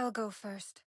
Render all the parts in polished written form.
I'll go first.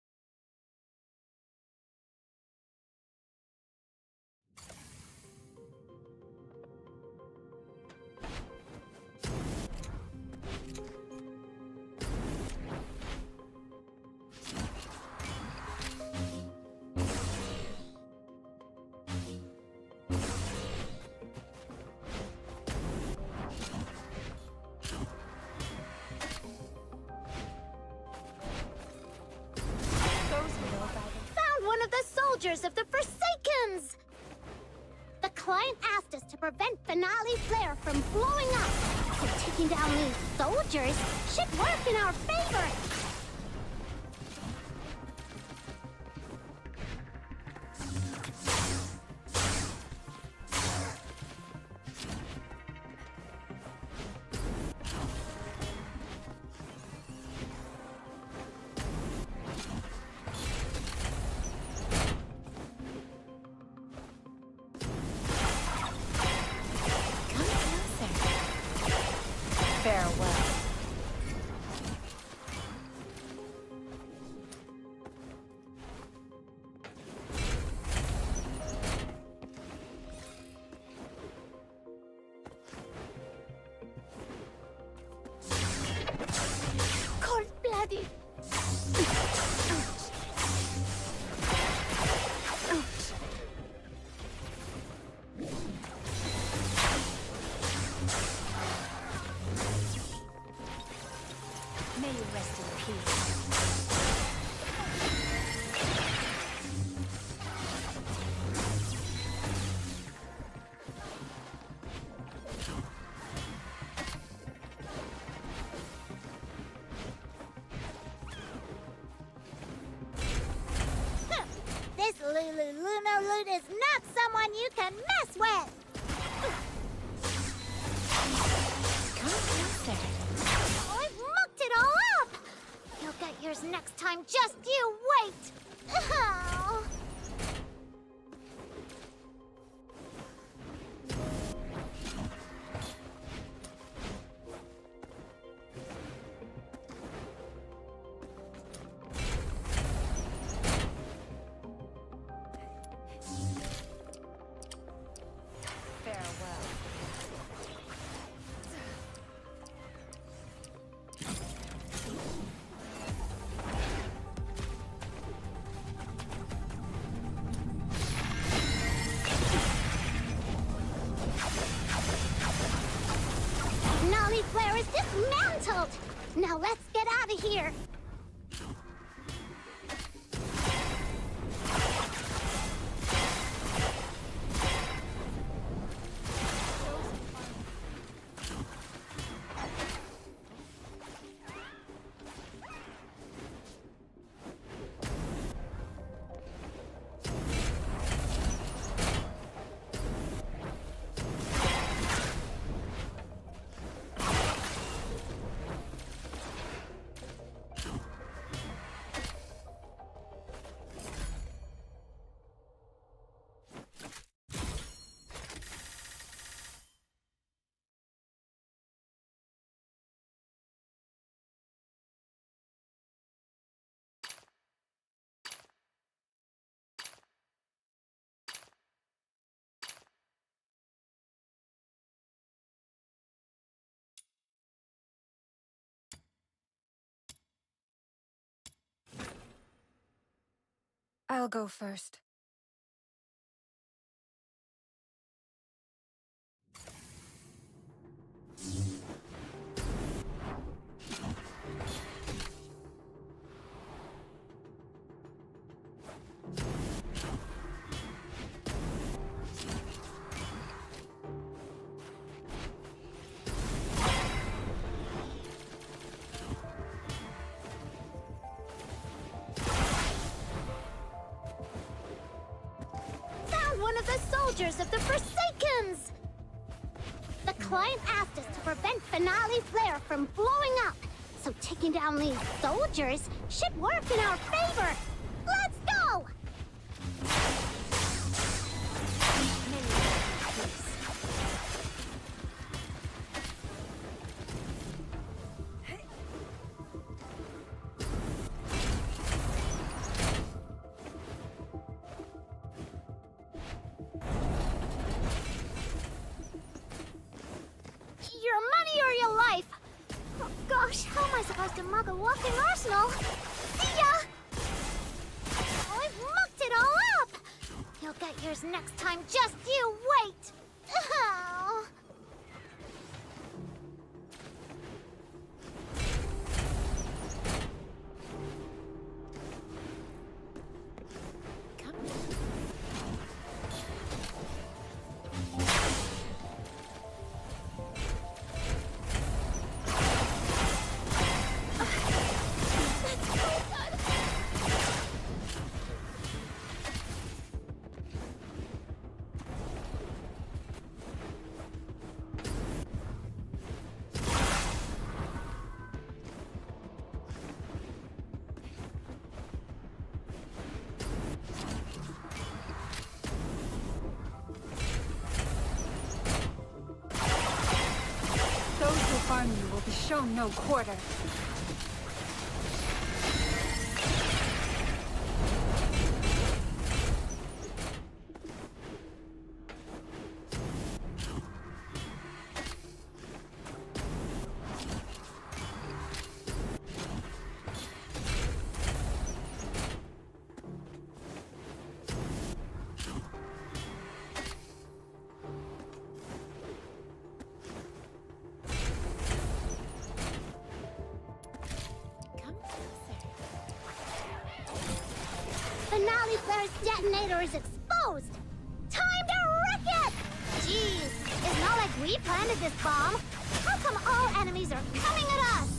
Of the Forsakens! The client asked us to prevent finale flare from blowing up, so taking down these soldiers should work in our favor! Farewell. Cold-blooded! May you rest in peace. This Lulu Loot is not someone you can mess with! Come closer. I've mucked it all up! You'll get yours next time, just you wait! Oh. Farewell. Nolly Flare is dismantled! Now let's get out of here! I'll go first. One of the soldiers of the Forsakens! The client asked us to prevent finale flare from blowing up, so taking down these soldiers should work in our favor! Let's go! supposed to mug a walking arsenal. See ya! I've mucked it all up! You'll get yours next time, just you wait! Oh. Harm you will be shown no quarter. Finale Flare's detonator is exposed! Time to wreck it! Jeez, it's not like we planted this bomb. How come all enemies are coming at us?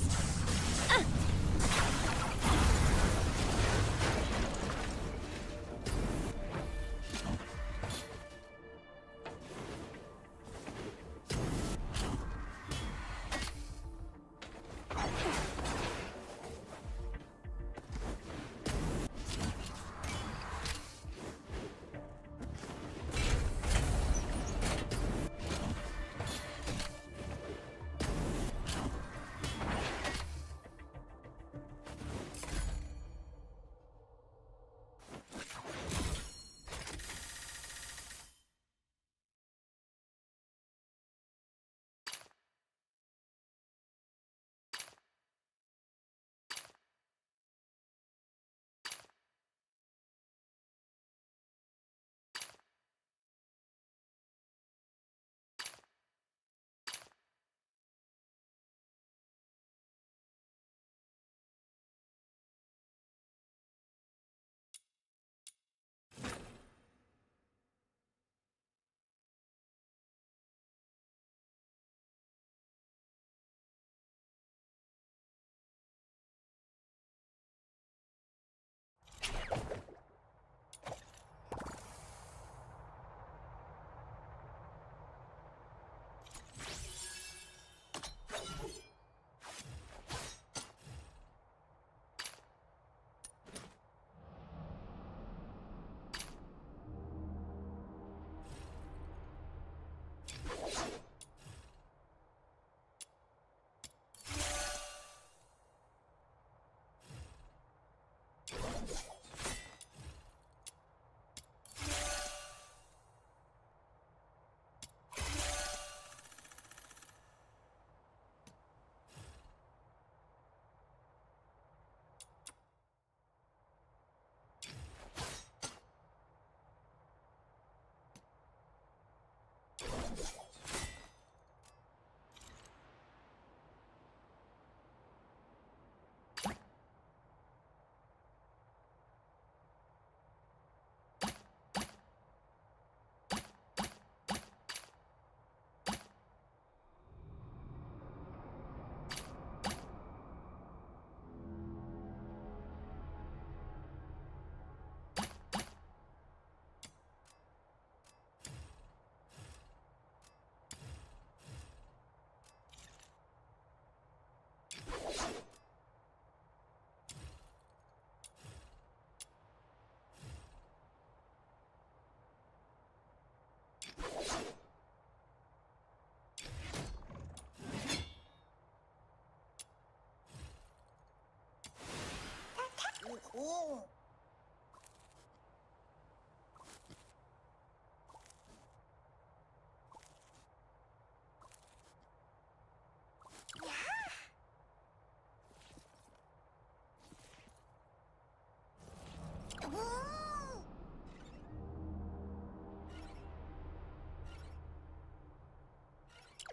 Ooh.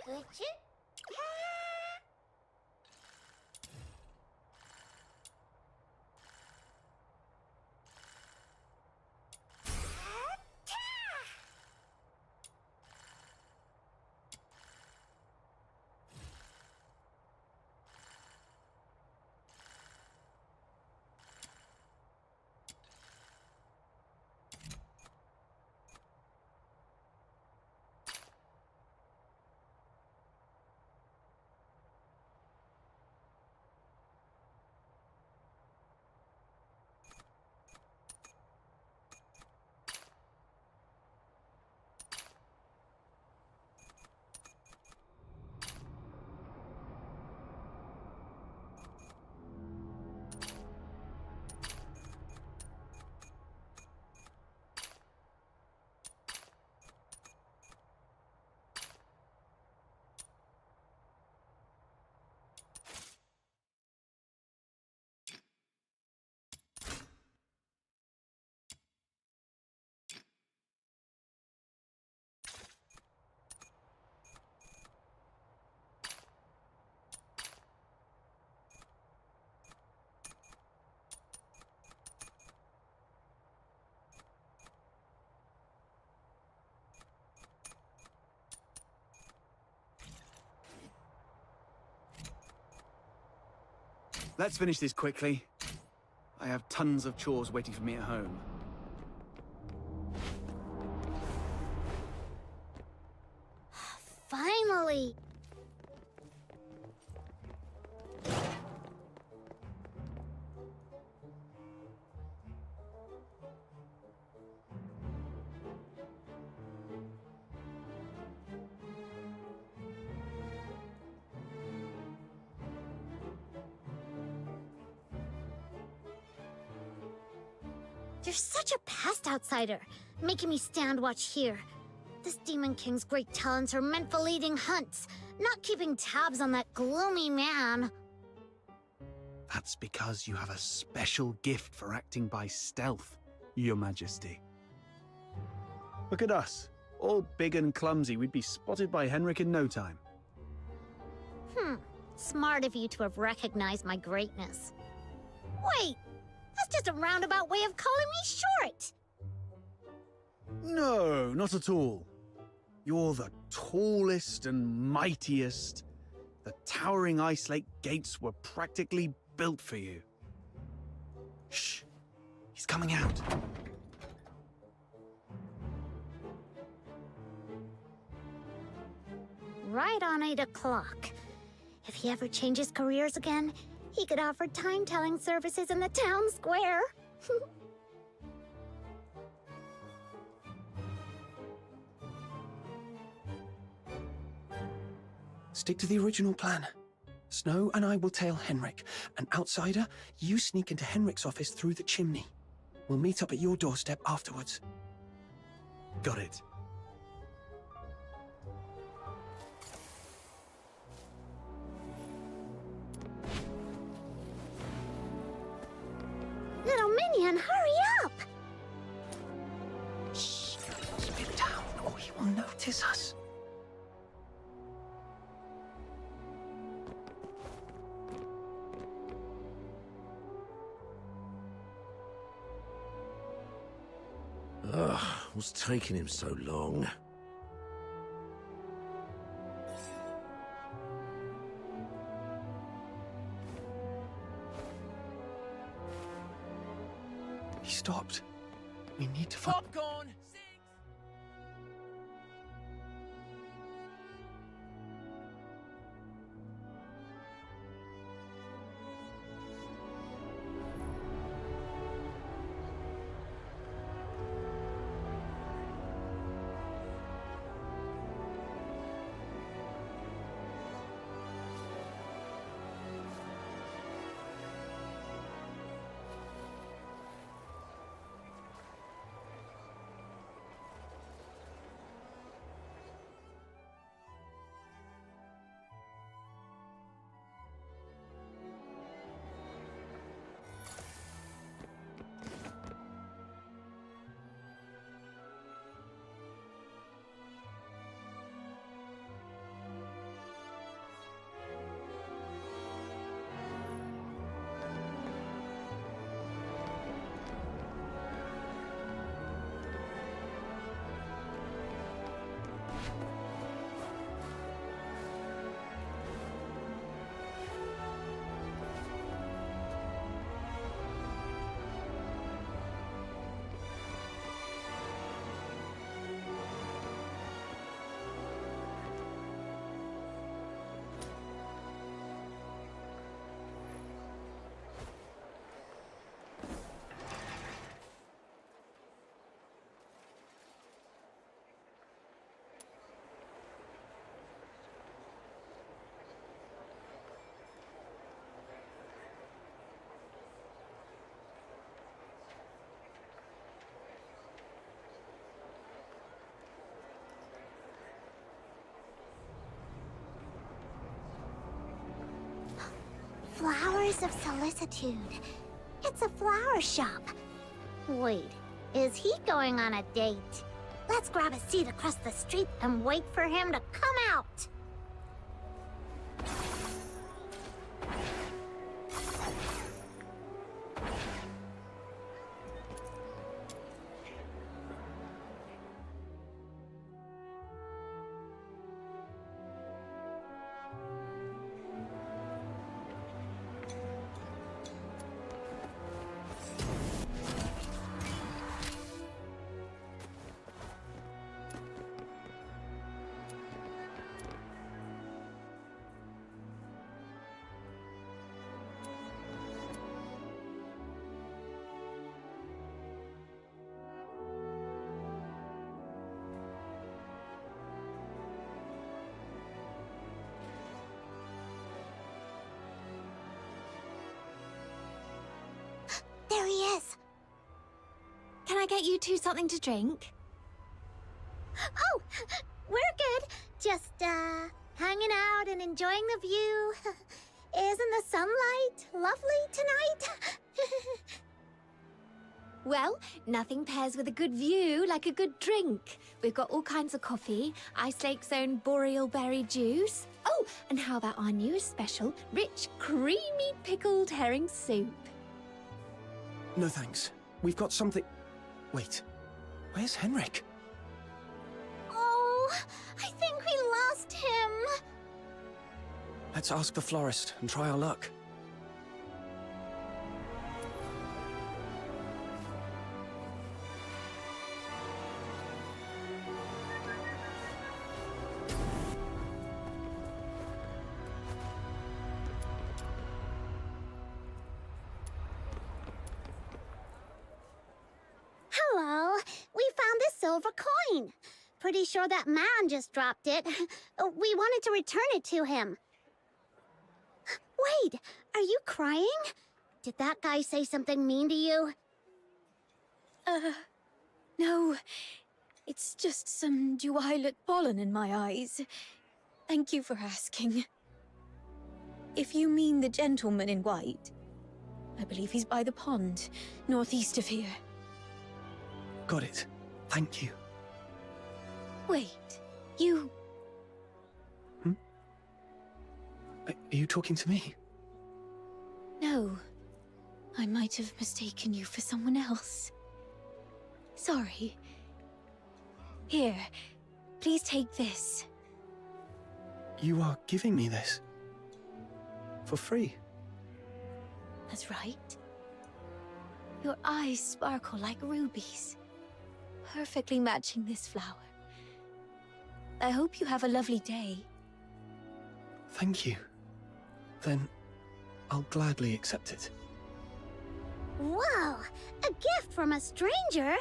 Push it. Let's finish this quickly. I have tons of chores waiting for me at home. Finally! You're such a past outsider, making me stand watch here. This Demon King's great talents are meant for leading hunts, not keeping tabs on that gloomy man. That's because you have a special gift for acting by stealth, Your Majesty. Look at us. All big and clumsy, we'd be spotted by Henrik in no time. Smart of you to have recognized my greatness. Wait, that's just a roundabout way of calling me short! No, not at all. You're the tallest and mightiest. The towering Ice Lake gates were practically built for you. Shh! He's coming out. Right on 8 o'clock. If he ever changes careers again, he could offer time-telling services in the town square. Stick to the original plan. Snow and I will tail Henrik. An outsider, you sneak into Henrik's office through the chimney. We'll meet up at your doorstep afterwards. Got it. Little minion, hurry up! Shh! Keep it down or he will notice us. Ugh, what's taking him so long? He stopped. We need to find... Popcorn! Flowers of Solicitude. It's a flower shop. Wait, is he going on a date? Let's grab a seat across the street and wait for him to come out. There he is. Can I get you two something to drink? Oh, we're good. Just, hanging out and enjoying the view. Isn't the sunlight lovely tonight? Well, nothing pairs with a good view like a good drink. We've got all kinds of coffee, Ice Lake's own boreal berry juice. Oh, and how about our newest special, rich, creamy pickled herring soup? No thanks. We've got something... Wait. Where's Henrik? Oh, I think we lost him. Let's ask the florist and try our luck. Hello, we found this silver coin. Pretty sure that man just dropped it. We wanted to return it to him. Wait, are you crying? Did that guy say something mean to you? No. It's just some duet pollen in my eyes. Thank you for asking. If you mean the gentleman in white, I believe he's by the pond, northeast of here. Got it. Thank you. Wait, you... Are you talking to me? No. I might have mistaken you for someone else. Sorry. Here, please take this. You are giving me this? For free? That's right. Your eyes sparkle like rubies, perfectly matching this flower. I hope you have a lovely day. Thank you. Then, I'll gladly accept it. Wow, a gift from a stranger?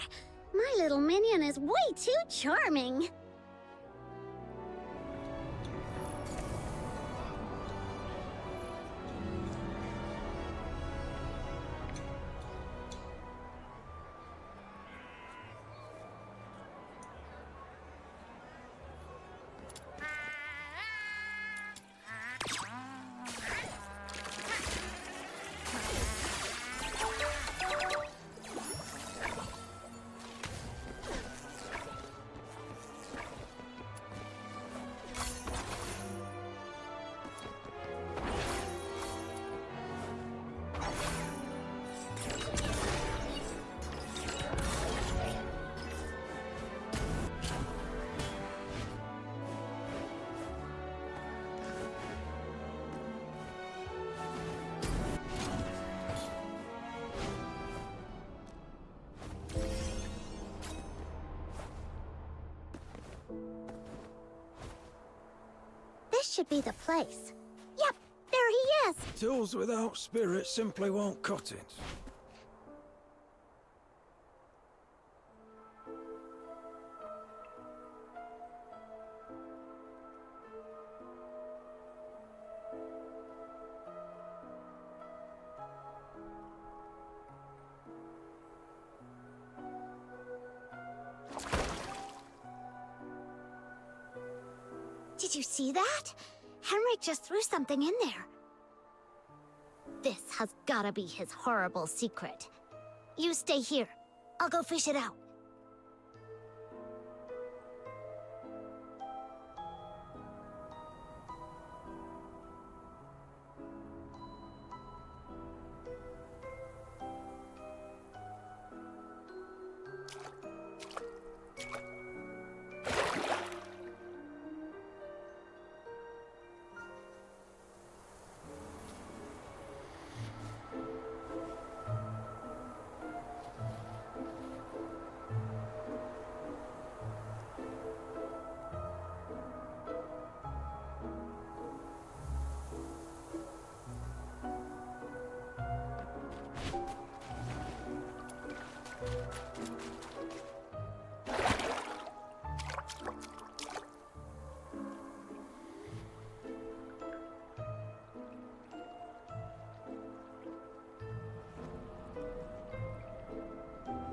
My little minion is way too charming. This should be the place. Yep, there he is. Tools without spirit simply won't cut it. Did you see that? Henrik just threw something in there. This has gotta be his horrible secret. You stay here. I'll go fish it out.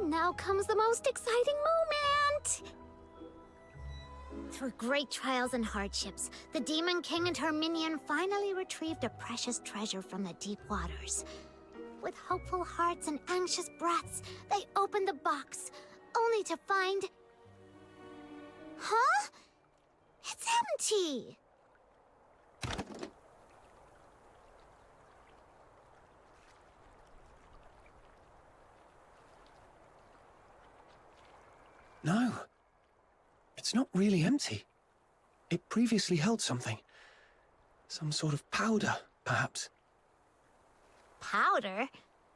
Now comes the most exciting moment! Through great trials and hardships, the Demon King and her minion finally retrieved a precious treasure from the deep waters. With hopeful hearts and anxious breaths, they opened the box, only to find... Huh? It's empty! No. It's not really empty. It previously held something. Some sort of powder, perhaps. Powder?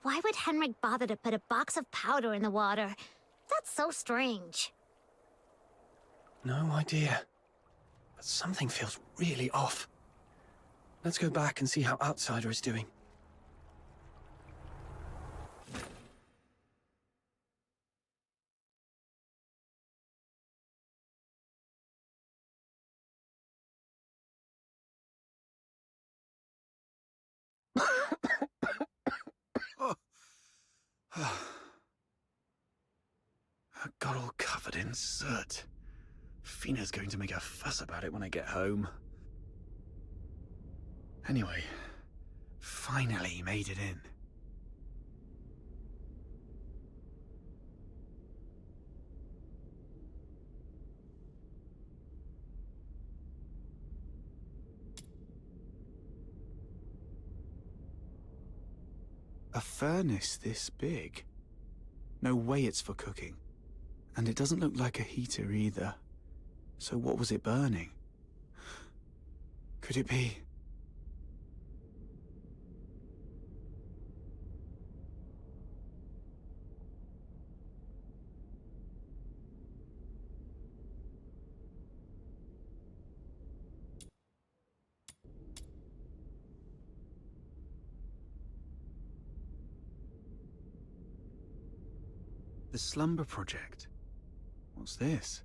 Why would Henrik bother to put a box of powder in the water? That's so strange. No idea. But something feels really off. Let's go back and see how Outsider is doing. I got all covered in soot. Fina's going to make a fuss about it when I get home. Anyway, finally made it in. A furnace this big? No way it's for cooking. And it doesn't look like a heater either. So what was it burning? Could it be... The Slumber Project? What's this?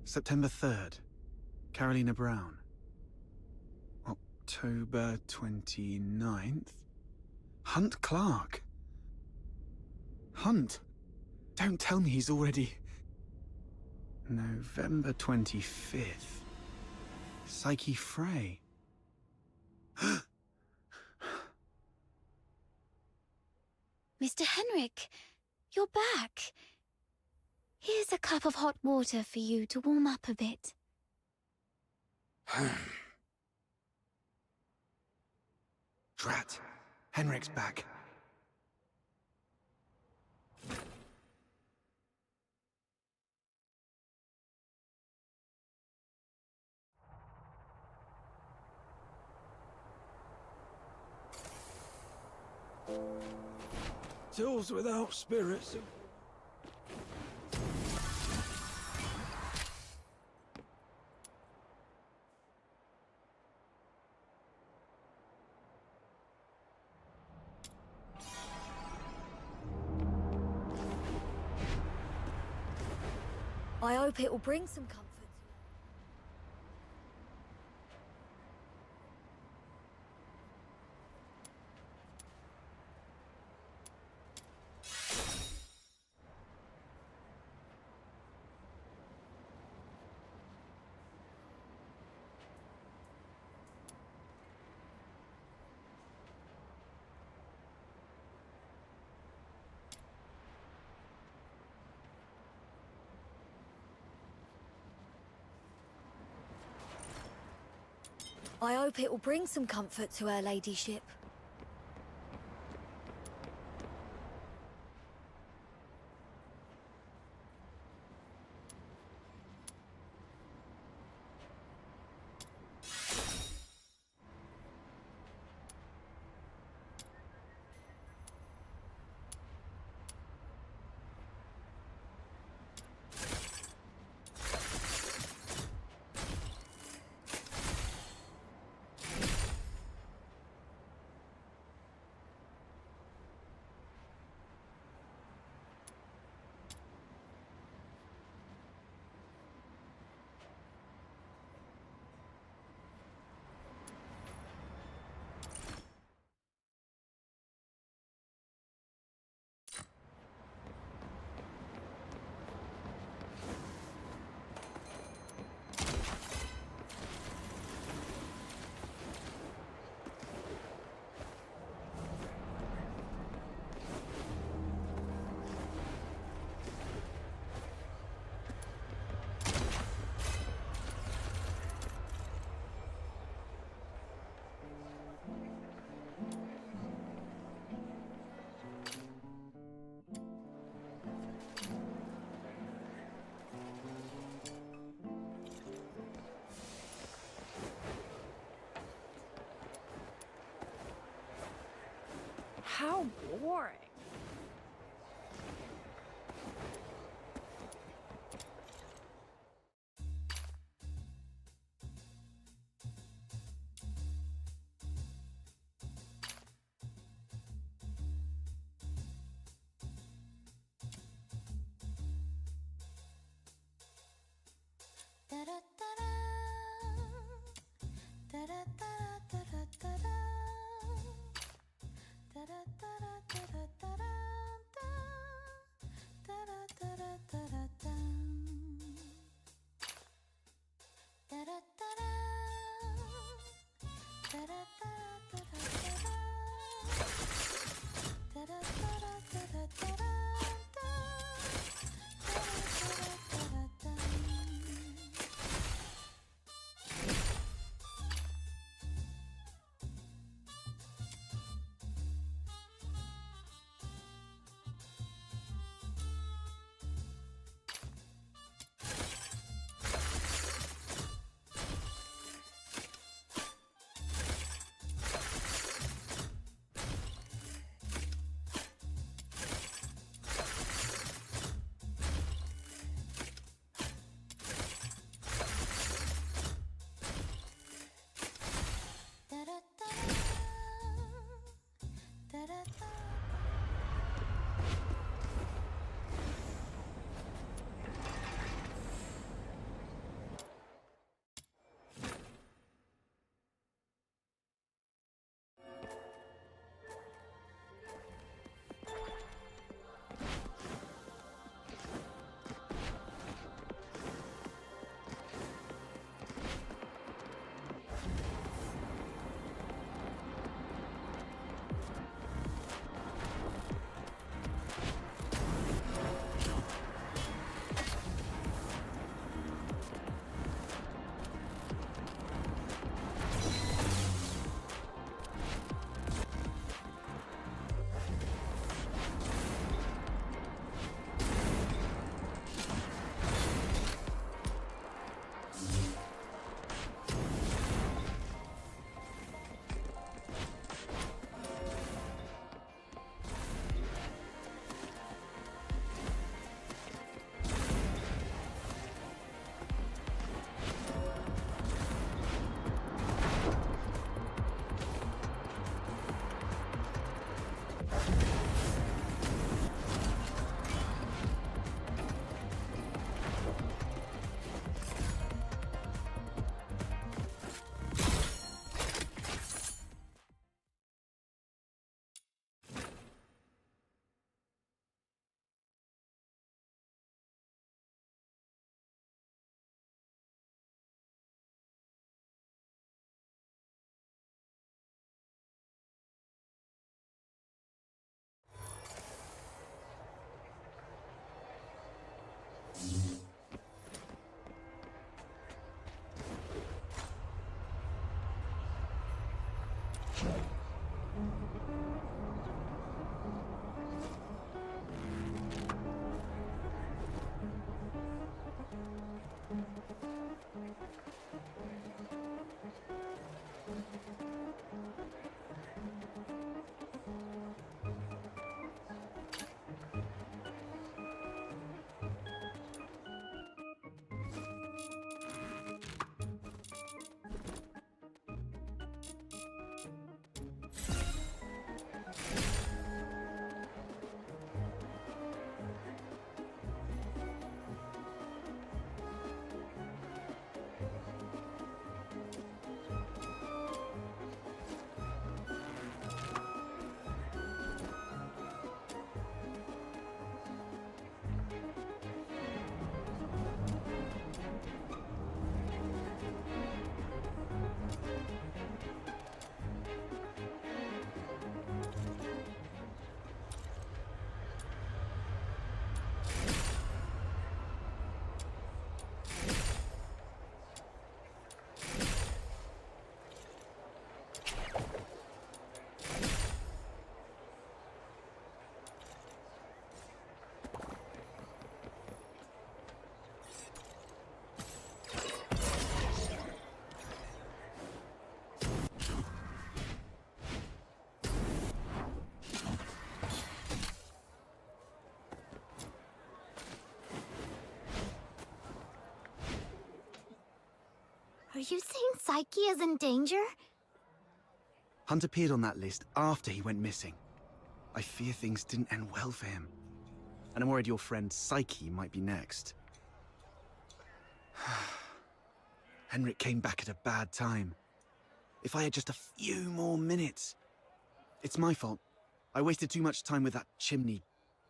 September 3rd. Carolina Brown. October 29th. Hunt Clark. Hunt? Don't tell me he's already... November 25th. Psyche Frey. Mr. Henrik, you're back. Here's a cup of hot water for you to warm up a bit. Drat. Henrik's back. Tools without spirits. I hope it will bring some comfort. I hope it will bring some comfort to her ladyship. How boring. Da da da da da da da. Are you saying Psyche is in danger? Hunt appeared on that list after he went missing. I fear things didn't end well for him. And I'm worried your friend Psyche might be next. Henrik came back at a bad time. If I had just a few more minutes. It's my fault. I wasted too much time with that chimney.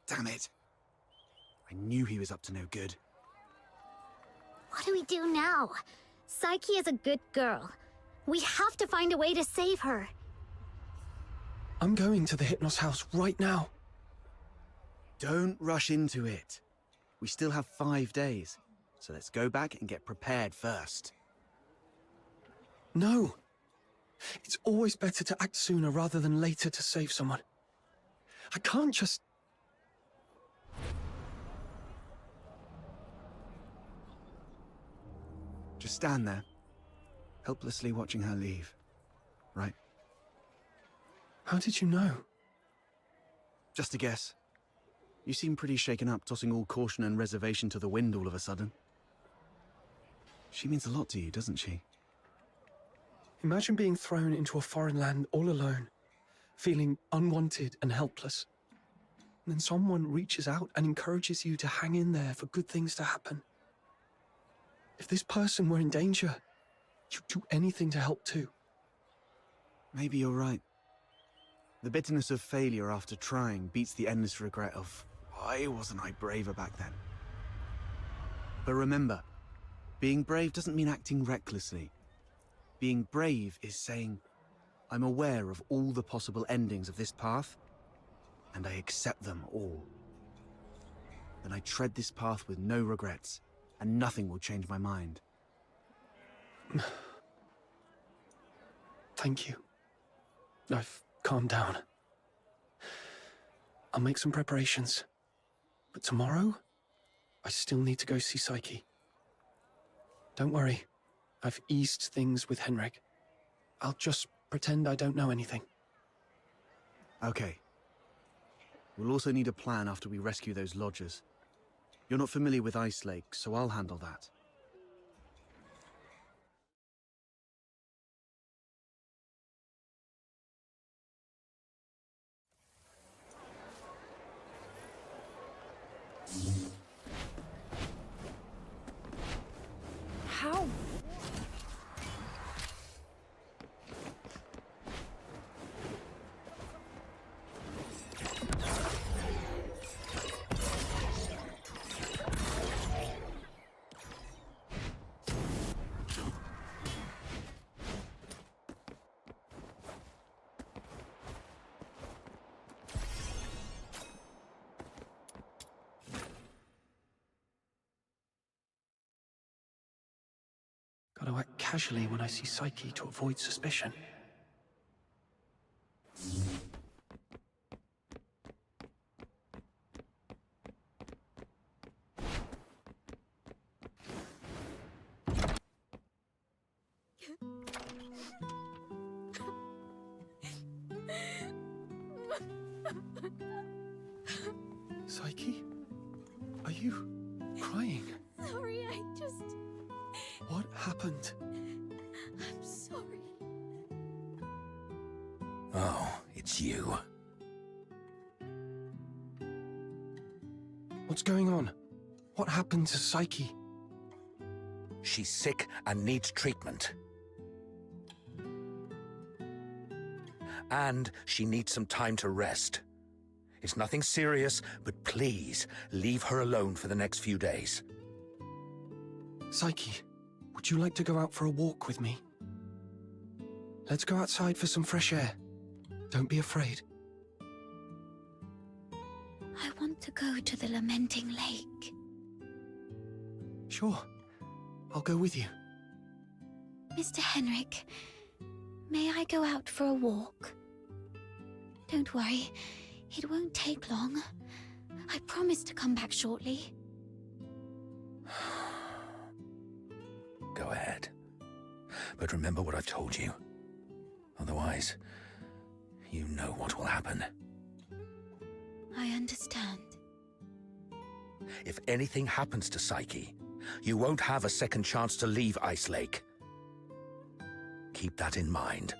Damn it. I knew he was up to no good. What do we do now? Psyche is a good girl. We have to find a way to save her. I'm going to the Hypnos house right now. Don't rush into it. We still have 5 days, so let's go back and get prepared first. No. It's always better to act sooner rather than later to save someone. I can't just... Just stand there, helplessly watching her leave. Right? How did you know? Just a guess. You seem pretty shaken up, tossing all caution and reservation to the wind all of a sudden. She means a lot to you, doesn't she? Imagine being thrown into a foreign land all alone, feeling unwanted and helpless. And then someone reaches out and encourages you to hang in there for good things to happen. If this person were in danger, you'd do anything to help too. Maybe you're right. The bitterness of failure after trying beats the endless regret of, why wasn't I braver back then? But remember, being brave doesn't mean acting recklessly. Being brave is saying, I'm aware of all the possible endings of this path, and I accept them all. Then I tread this path with no regrets, and nothing will change my mind. Thank you. I've calmed down. I'll make some preparations. But tomorrow, I still need to go see Psyche. Don't worry. I've eased things with Henrik. I'll just pretend I don't know anything. Okay. We'll also need a plan after we rescue those lodgers. You're not familiar with Ice Lake, so I'll handle that. How? Gotta act casually when I see Psyche to avoid suspicion. Psyche? Are you crying? Sorry, I just... What happened? I'm sorry. Oh, it's you. What's going on? What happened to Psyche? She's sick and needs treatment. And she needs some time to rest. It's nothing serious, but please leave her alone for the next few days. Psyche, would you like to go out for a walk with me? Let's go outside for some fresh air. Don't be afraid. I want to go to the Lamenting Lake. Sure. I'll go with you. Mr. Henrik, may I go out for a walk? Don't worry, it won't take long. I promise to come back shortly. Go ahead. But remember what I've told you. Otherwise, you know what will happen. I understand. If anything happens to Psyche, you won't have a second chance to leave Ice Lake. Keep that in mind.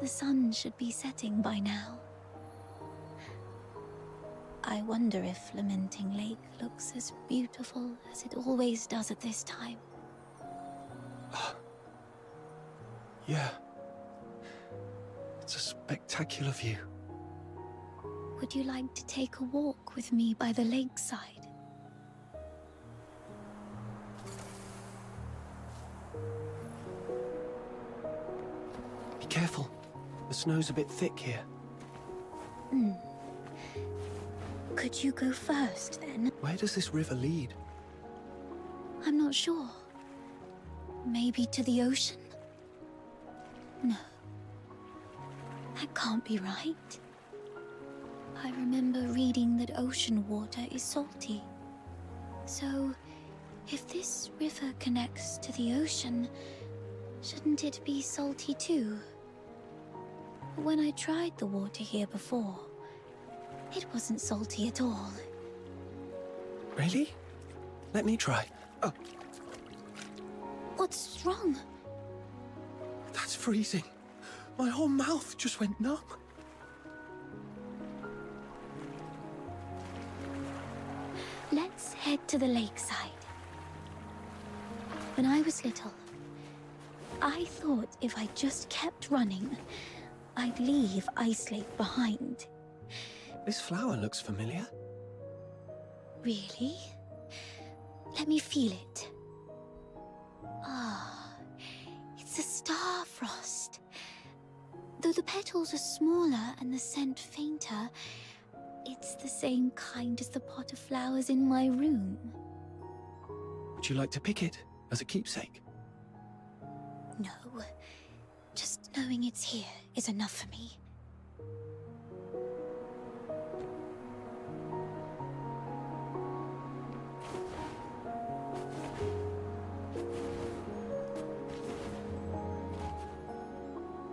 The sun should be setting by now. I wonder if Lamenting Lake looks as beautiful as it always does at this time. Yeah. It's a spectacular view. Would you like to take a walk with me by the lakeside? careful. The snow's a bit thick here. Could you go first, then? Where does this river lead? I'm not sure. Maybe to the ocean? No. That can't be right. I remember reading that ocean water is salty. So, if this river connects to the ocean, shouldn't it be salty too? When I tried the water here before, it wasn't salty at all. Really? Let me try. Oh, What's wrong? that's freezing. My whole mouth just went numb. Let's head to the lakeside. When I was little, I thought if I just kept running, I'd leave Ice Lake behind. This flower looks familiar. Really? Let me feel it. Ah, it's a star frost. Though the petals are smaller and the scent fainter, it's the same kind as the pot of flowers in my room. Would you like to pick it as a keepsake? No, just knowing it's here is enough for me.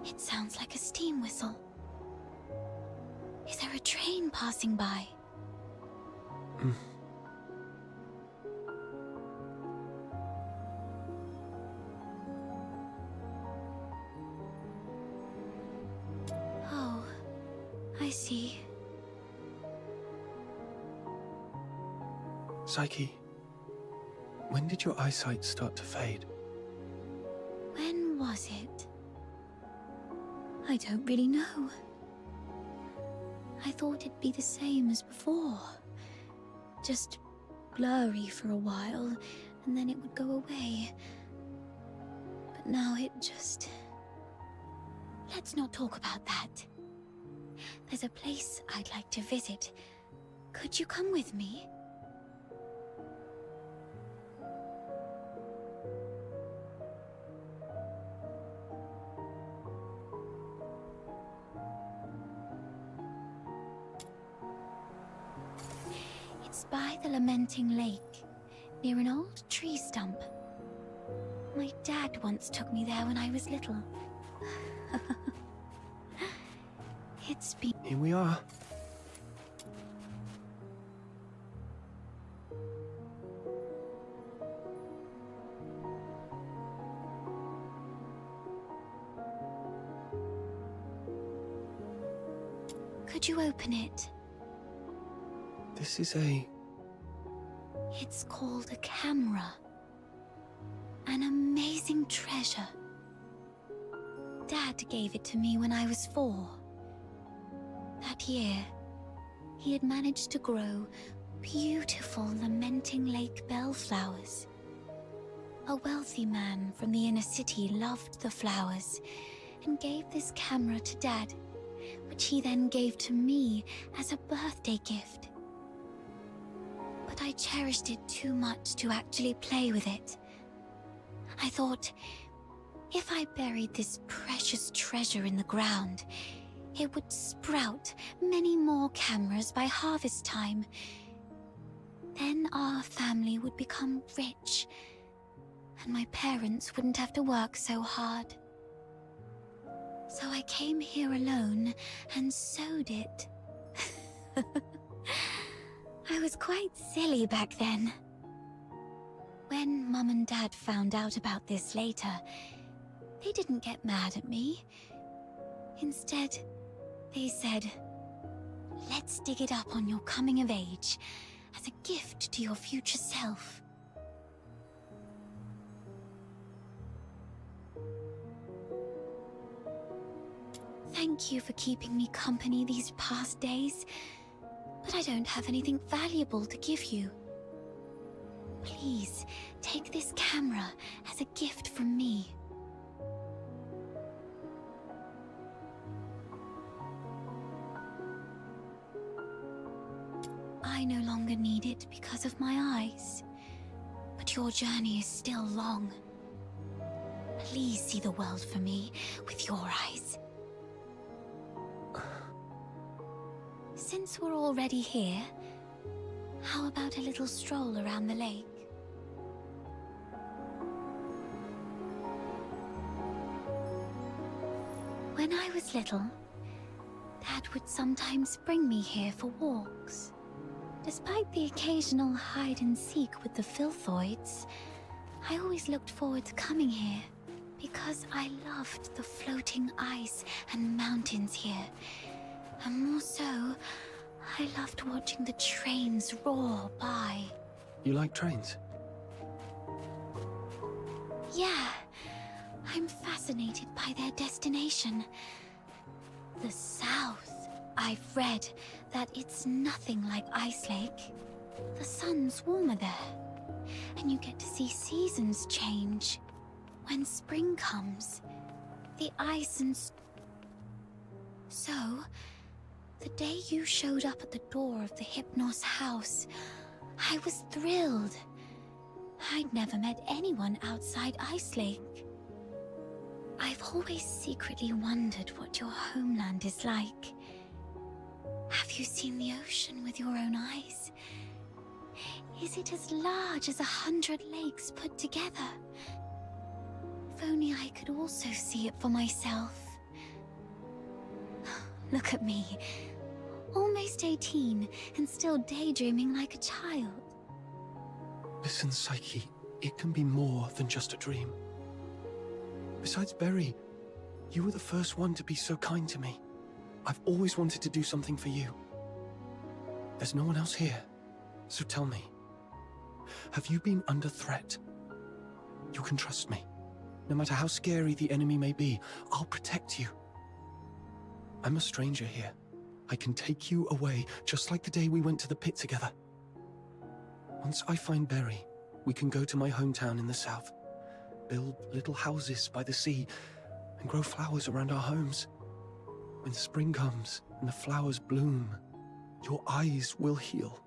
It sounds like a steam whistle. Is there a train passing by? Oh, I see. Psyche, when did your eyesight start to fade? When was it? I don't really know. I thought it'd be the same as before. Just blurry for a while, and then it would go away. But now it just... Let's not talk about that. There's a place I'd like to visit. Could you come with me? It's by the Lamenting Lake, near an old tree stump. My dad once took me there when I was little. It's been... Here we are. Could you open it? This is a... It's called a camera. An amazing treasure. Dad gave it to me when I was 4. That year, he had managed to grow beautiful Lamenting Lake bellflowers. A wealthy man from the inner city loved the flowers and gave this camera to Dad, which he then gave to me as a birthday gift. But I cherished it too much to actually play with it. I thought, if I buried this precious treasure in the ground, it would sprout many more cameras by harvest time. Then our family would become rich, and my parents wouldn't have to work so hard. So I came here alone and sewed it. I was quite silly back then. When Mum and Dad found out about this later, they didn't get mad at me. Instead, they said, "Let's dig it up on your coming of age, as a gift to your future self." Thank you for keeping me company these past days, but I don't have anything valuable to give you. Please, take this camera as a gift from me. I no longer need it because of my eyes. But your journey is still long. Please see the world for me with your eyes. Since we're already here, how about a little stroll around the lake? When I was little, Dad would sometimes bring me here for walks. Despite the occasional hide and seek with the Filthoids, I always looked forward to coming here because I loved the floating ice and mountains here. And more so, I loved watching the trains roar by. You like trains? Yeah, I'm fascinated by their destination. The South. I've read that it's nothing like Ice Lake. The sun's warmer there, and you get to see seasons change. When spring comes, the ice and... So, the day you showed up at the door of the Hypnos house, I was thrilled. I'd never met anyone outside Ice Lake. I've always secretly wondered what your homeland is like. Have you seen the ocean with your own eyes? Is it as large as 100 lakes put together? If only I could also see it for myself. Look at me. Almost 18 and still daydreaming like a child. Listen, Psyche, it can be more than just a dream. Besides Berry, you were the first one to be so kind to me. I've always wanted to do something for you. There's no one else here, so tell me, have you been under threat? You can trust me. No matter how scary the enemy may be, I'll protect you. I'm a stranger here. I can take you away, just like the day we went to the pit together. Once I find Berry, we can go to my hometown in the south, build little houses by the sea, and grow flowers around our homes. When spring comes and the flowers bloom, your eyes will heal.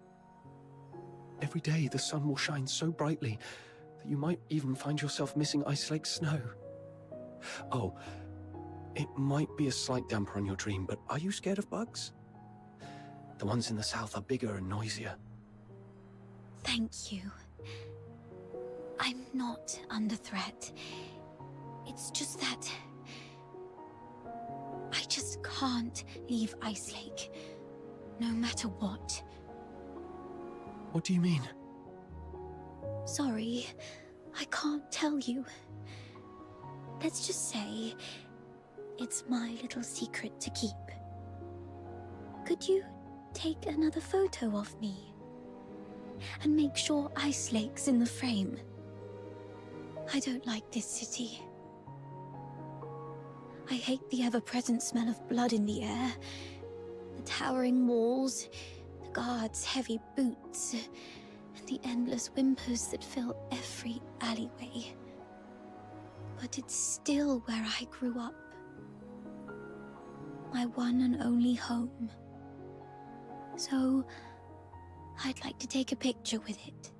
Every day the sun will shine so brightly that you might even find yourself missing Ice Lake snow. Oh, it might be a slight damper on your dream, but are you scared of bugs? The ones in the south are bigger and noisier. Thank you. I'm not under threat. It's just that... I just can't leave Ice Lake, no matter what. What do you mean? Sorry, I can't tell you. Let's just say it's my little secret to keep. Could you take another photo of me? And make sure Ice Lake's in the frame. I don't like this city. I hate the ever-present smell of blood in the air, the towering walls, the guards' heavy boots, and the endless whimpers that fill every alleyway. But it's still where I grew up. My one and only home. So, I'd like to take a picture with it.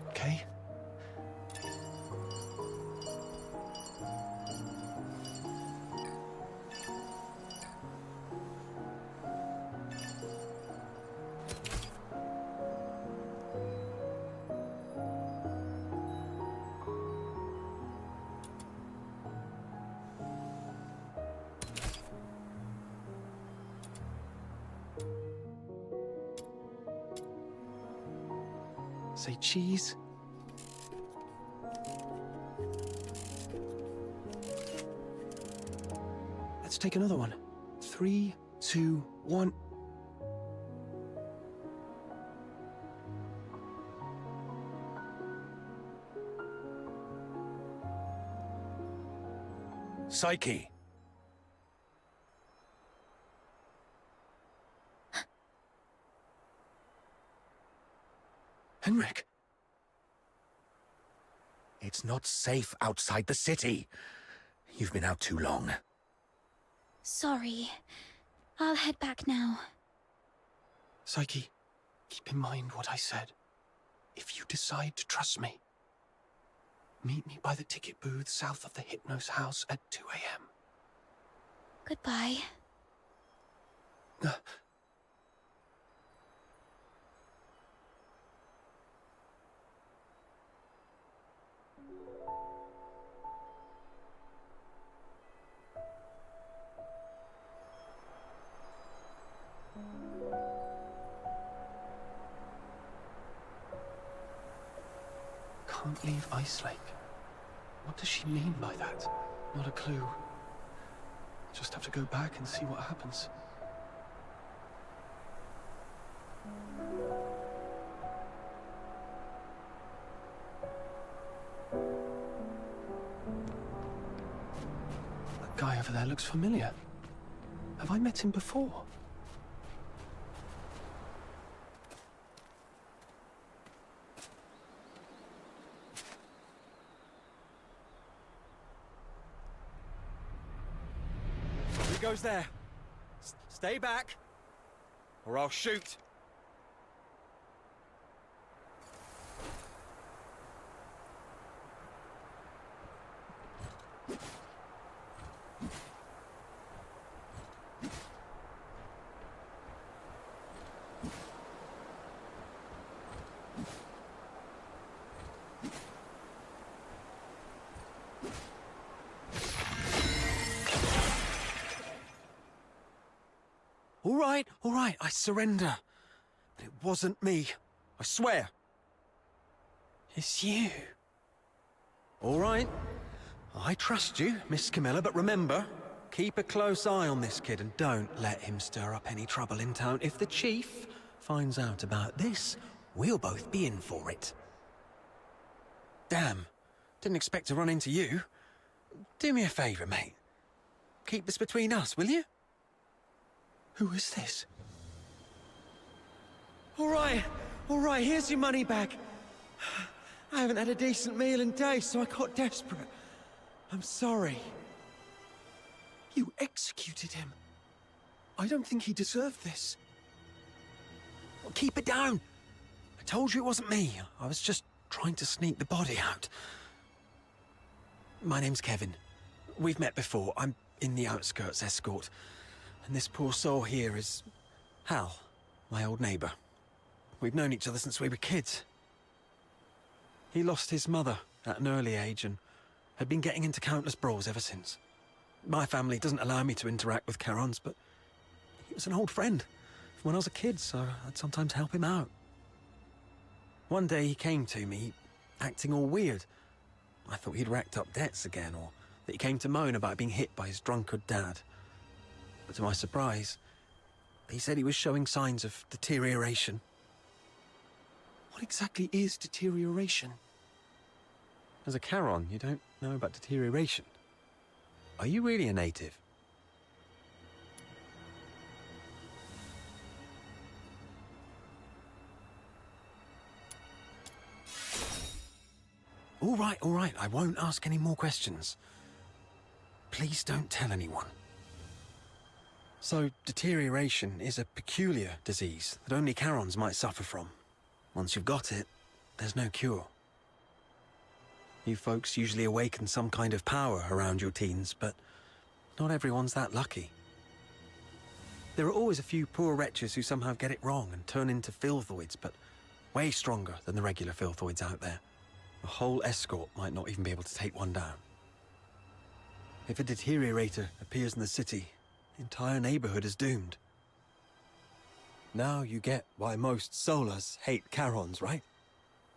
Okay. Say cheese. Let's take another one. 3, 2, 1. Psyche! Henrik! It's not safe outside the city. You've been out too long. Sorry. I'll head back now. Psyche, keep in mind what I said. If you decide to trust me, meet me by the ticket booth south of the Hypnos house at 2 a.m. Goodbye. Can't leave Ice Lake. What does she mean by that? Not a clue. Just have to go back and see what happens. That guy over there looks familiar. Have I met him before? Who goes there? Stay back, or I'll shoot. All right, I surrender. But it wasn't me. I swear. It's you. All right. I trust you, Miss Camilla, but remember, keep a close eye on this kid and don't let him stir up any trouble in town. If the chief finds out about this, we'll both be in for it. Damn, didn't expect to run into you. Do me a favor, mate. Keep this between us, will you? Who is this? All right, here's your money back. I haven't had a decent meal in days, so I got desperate. I'm sorry. You executed him. I don't think he deserved this. Well, keep it down. I told you it wasn't me. I was just trying to sneak the body out. My name's Kevin. We've met before. I'm in the outskirts escort. And this poor soul here is Hal, my old neighbor. We've known each other since we were kids. He lost his mother at an early age and had been getting into countless brawls ever since. My family doesn't allow me to interact with Charons, but he was an old friend from when I was a kid, so I'd sometimes help him out. One day he came to me, acting all weird. I thought he'd racked up debts again, or that he came to moan about being hit by his drunkard dad. But to my surprise, he said he was showing signs of deterioration. What exactly is deterioration? As a Charon, you don't know about deterioration. Are you really a native? All right, I won't ask any more questions. Please don't tell anyone. So, deterioration is a peculiar disease that only Charons might suffer from. Once you've got it, there's no cure. You folks usually awaken some kind of power around your teens, but not everyone's that lucky. There are always a few poor wretches who somehow get it wrong and turn into filthoids, but way stronger than the regular filthoids out there. A whole escort might not even be able to take one down. If a deteriorator appears in the city, the entire neighborhood is doomed. Now you get why most Solars hate Charons, right?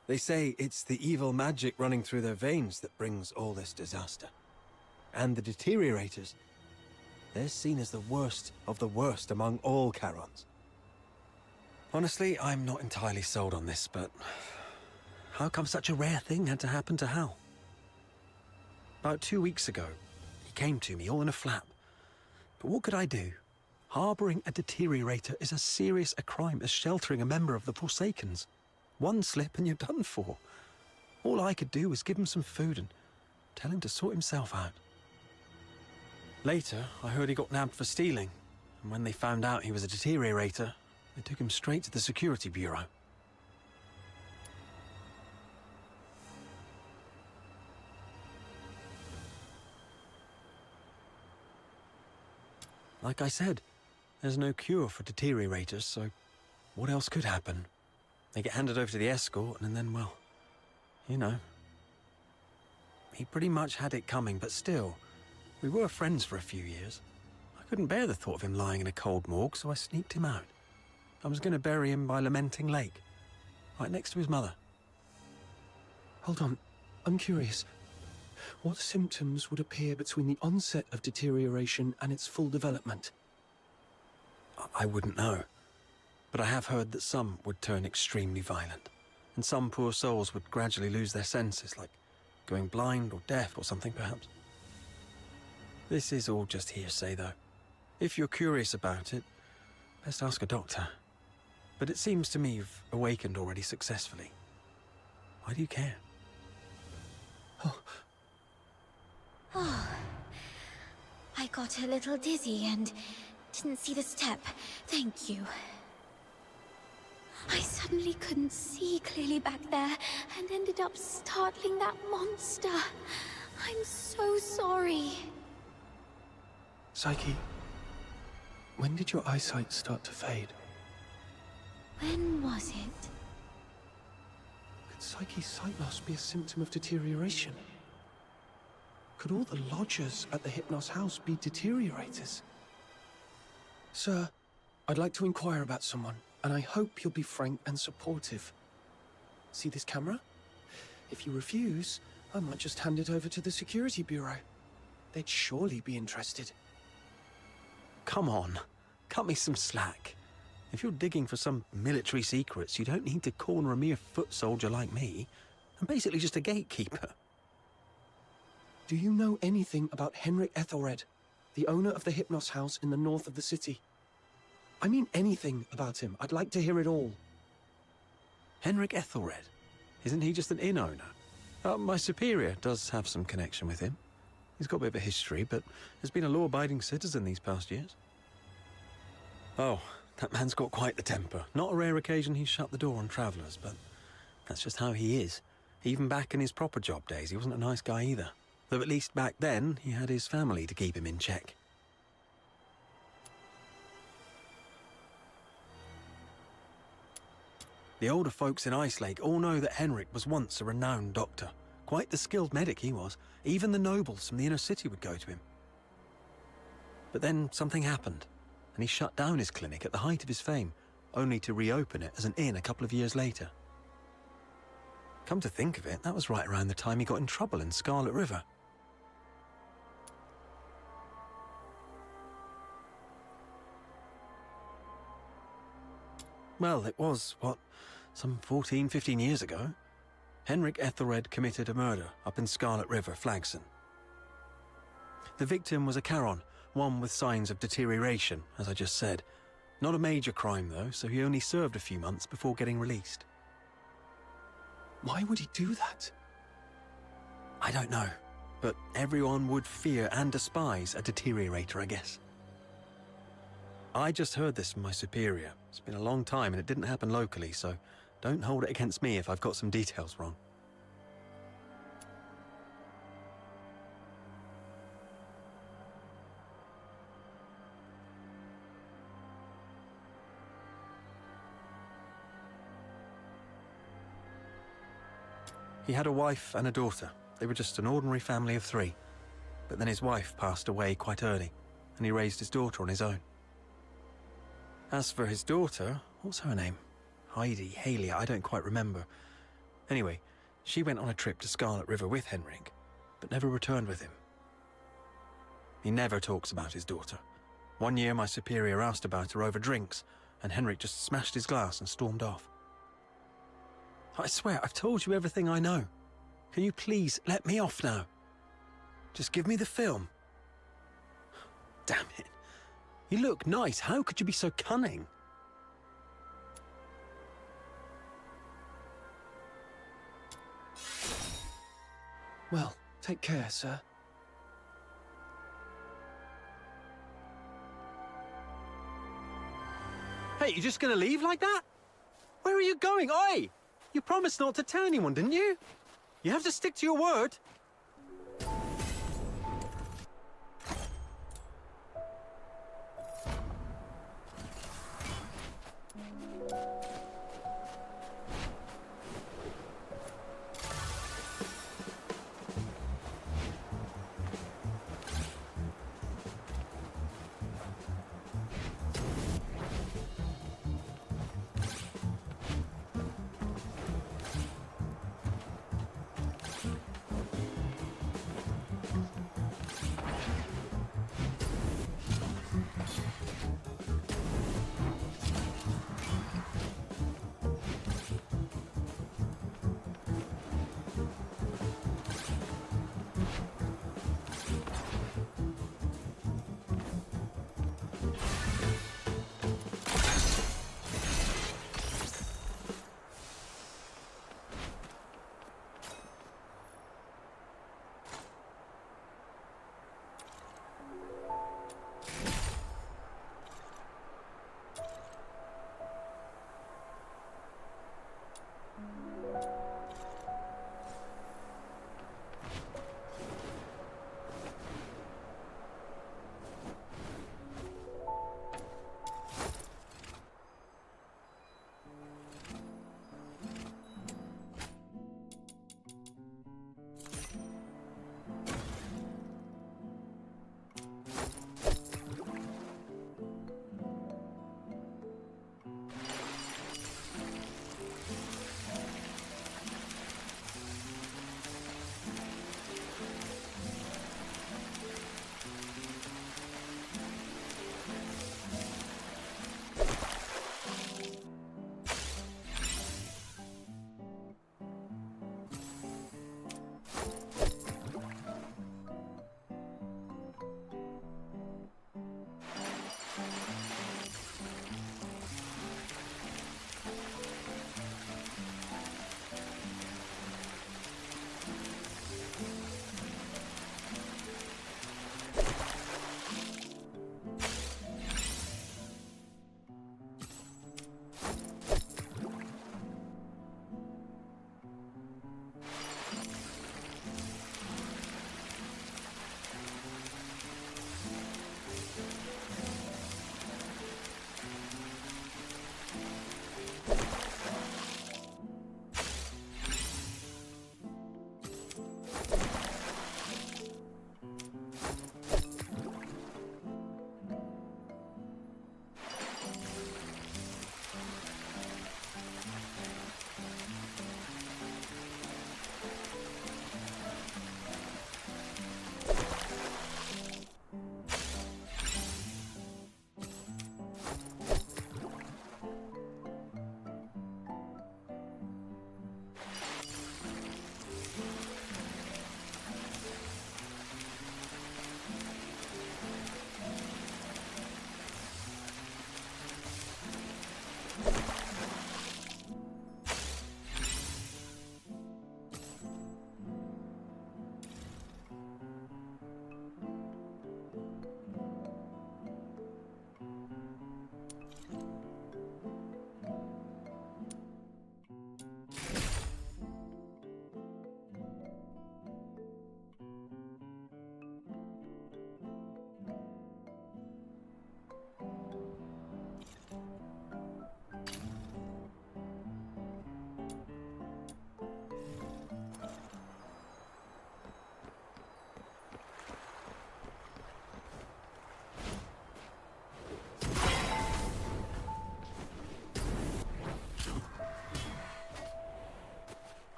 They say it's the evil magic running through their veins that brings all this disaster. And the deteriorators, they're seen as the worst of the worst among all Charons. Honestly, I'm not entirely sold on this, but how come such a rare thing had to happen to Hal? About 2 weeks ago, he came to me all in a flap. But what could I do? Harboring a deteriorator is as serious a crime as sheltering a member of the Forsakens. One slip and you're done for. All I could do was give him some food and tell him to sort himself out. Later, I heard he got nabbed for stealing, and when they found out he was a deteriorator, they took him straight to the security bureau. Like I said, there's no cure for deteriorators, so what else could happen? They get handed over to the escort, and then, well, you know. He pretty much had it coming, but still, we were friends for a few years. I couldn't bear the thought of him lying in a cold morgue, so I sneaked him out. I was going to bury him by Lamenting Lake, right next to his mother. Hold on, I'm curious. What symptoms would appear between the onset of deterioration and its full development? I wouldn't know, but I have heard that some would turn extremely violent, and some poor souls would gradually lose their senses, like going blind or deaf or something, perhaps. This is all just hearsay, though. If you're curious about it, best ask a doctor. But it seems to me you've awakened already successfully. Why do you care? Oh, I got a little dizzy and didn't see the step. Thank you. I suddenly couldn't see clearly back there and ended up startling that monster. I'm so sorry. Psyche, when did your eyesight start to fade? When was it? Could Psyche's sight loss be a symptom of deterioration? Could all the lodgers at the Hypnos house be deteriorators? Sir, I'd like to inquire about someone, and I hope you'll be frank and supportive. See this camera? If you refuse, I might just hand it over to the security bureau. They'd surely be interested. Come on, cut me some slack. If you're digging for some military secrets, you don't need to corner a mere foot soldier like me. I'm basically just a gatekeeper. Do you know anything about Henrik Ethelred, the owner of the Hypnos house in the north of the city? I mean anything about him. I'd like to hear it all. Henrik Ethelred? Isn't he just an inn owner? My superior does have some connection with him. He's got a bit of a history, but has been a law-abiding citizen these past years. Oh, that man's got quite the temper. Not a rare occasion he's shut the door on travellers, but that's just how he is. Even back in his proper job days, he wasn't a nice guy either. Though at least back then, he had his family to keep him in check. The older folks in Icelake all know that Henrik was once a renowned doctor. Quite the skilled medic he was. Even the nobles from the inner city would go to him. But then something happened, and he shut down his clinic at the height of his fame, only to reopen it as an inn a couple of years later. Come to think of it, that was right around the time he got in trouble in Scarlet River. Well, it was, some 14, 15 years ago. Henrik Ethelred committed a murder up in Scarlet River, Flagson. The victim was a Charon, one with signs of deterioration, as I just said. Not a major crime, though, so he only served a few months before getting released. Why would he do that? I don't know, but everyone would fear and despise a deteriorator, I guess. I just heard this from my superior. It's been a long time and it didn't happen locally, so don't hold it against me if I've got some details wrong. He had a wife and a daughter. They were just an ordinary family of 3. But then his wife passed away quite early, and he raised his daughter on his own. As for his daughter, what's her name? Heidi, Haley, I don't quite remember. Anyway, she went on a trip to Scarlet River with Henrik, but never returned with him. He never talks about his daughter. One year my superior asked about her over drinks, and Henrik just smashed his glass and stormed off. I swear, I've told you everything I know. Can you please let me off now? Just give me the film. Damn it. You look nice. How could you be so cunning? Well, take care, sir. Hey, you just gonna leave like that? Where are you going? Oi! You promised not to tell anyone, didn't you? You have to stick to your word.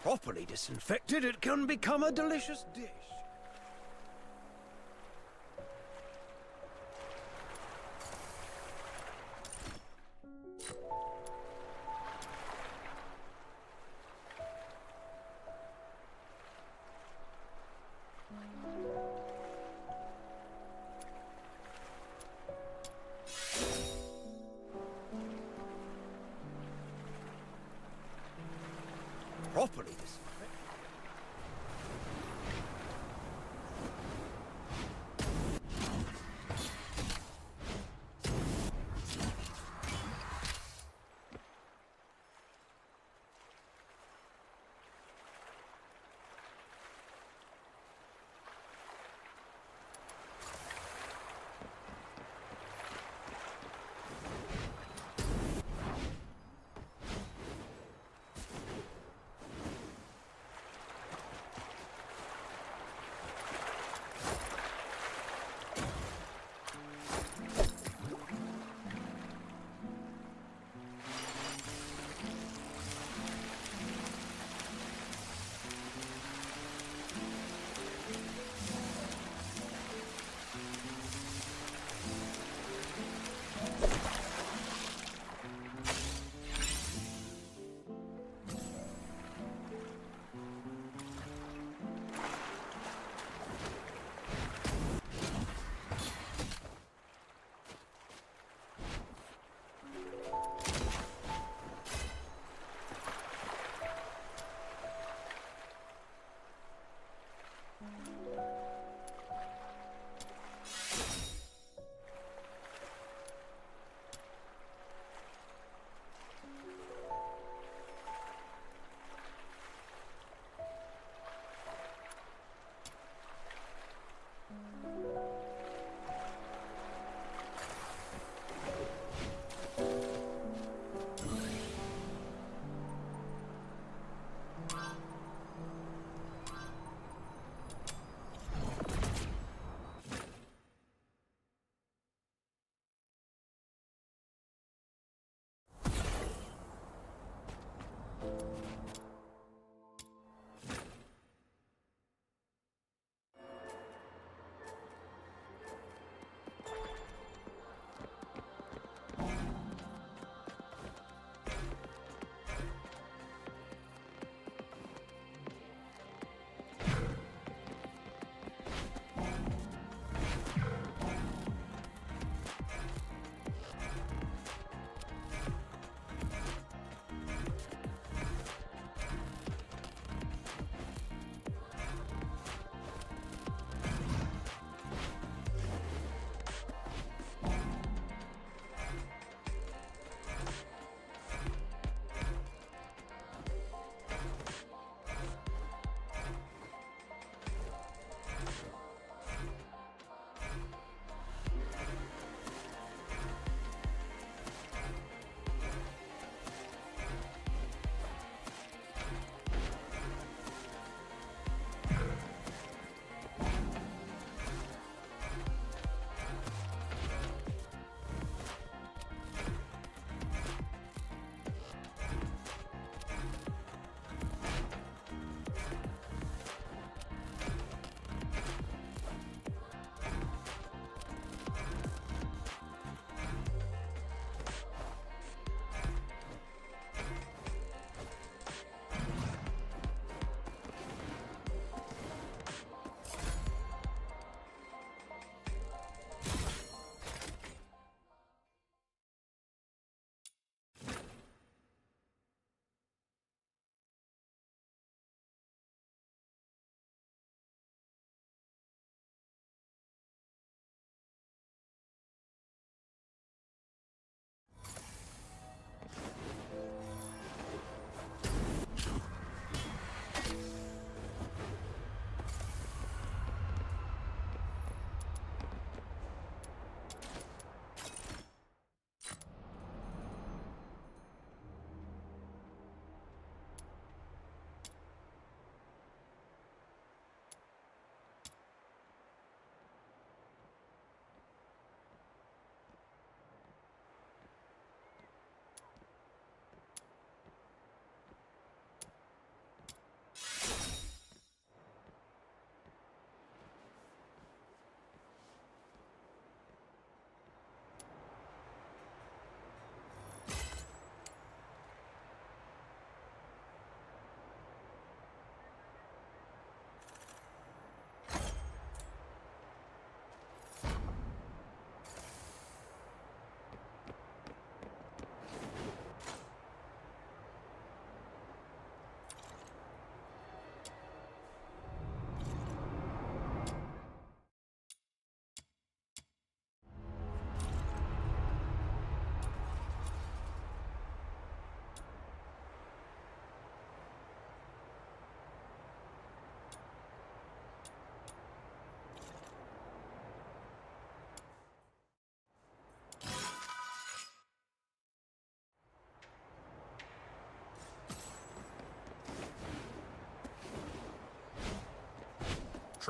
Properly disinfected, it can become a delicious dish. Properly disinfected.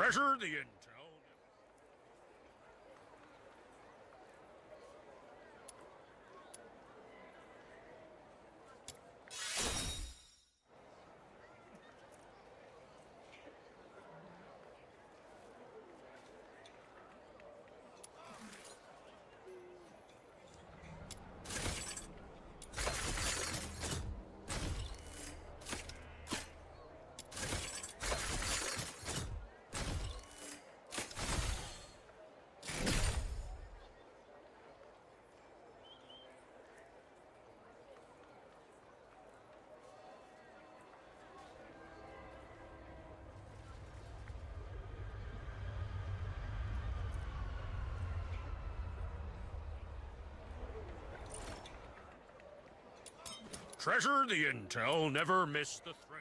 Treasure the intel. Treasure the intel, never miss the thrill.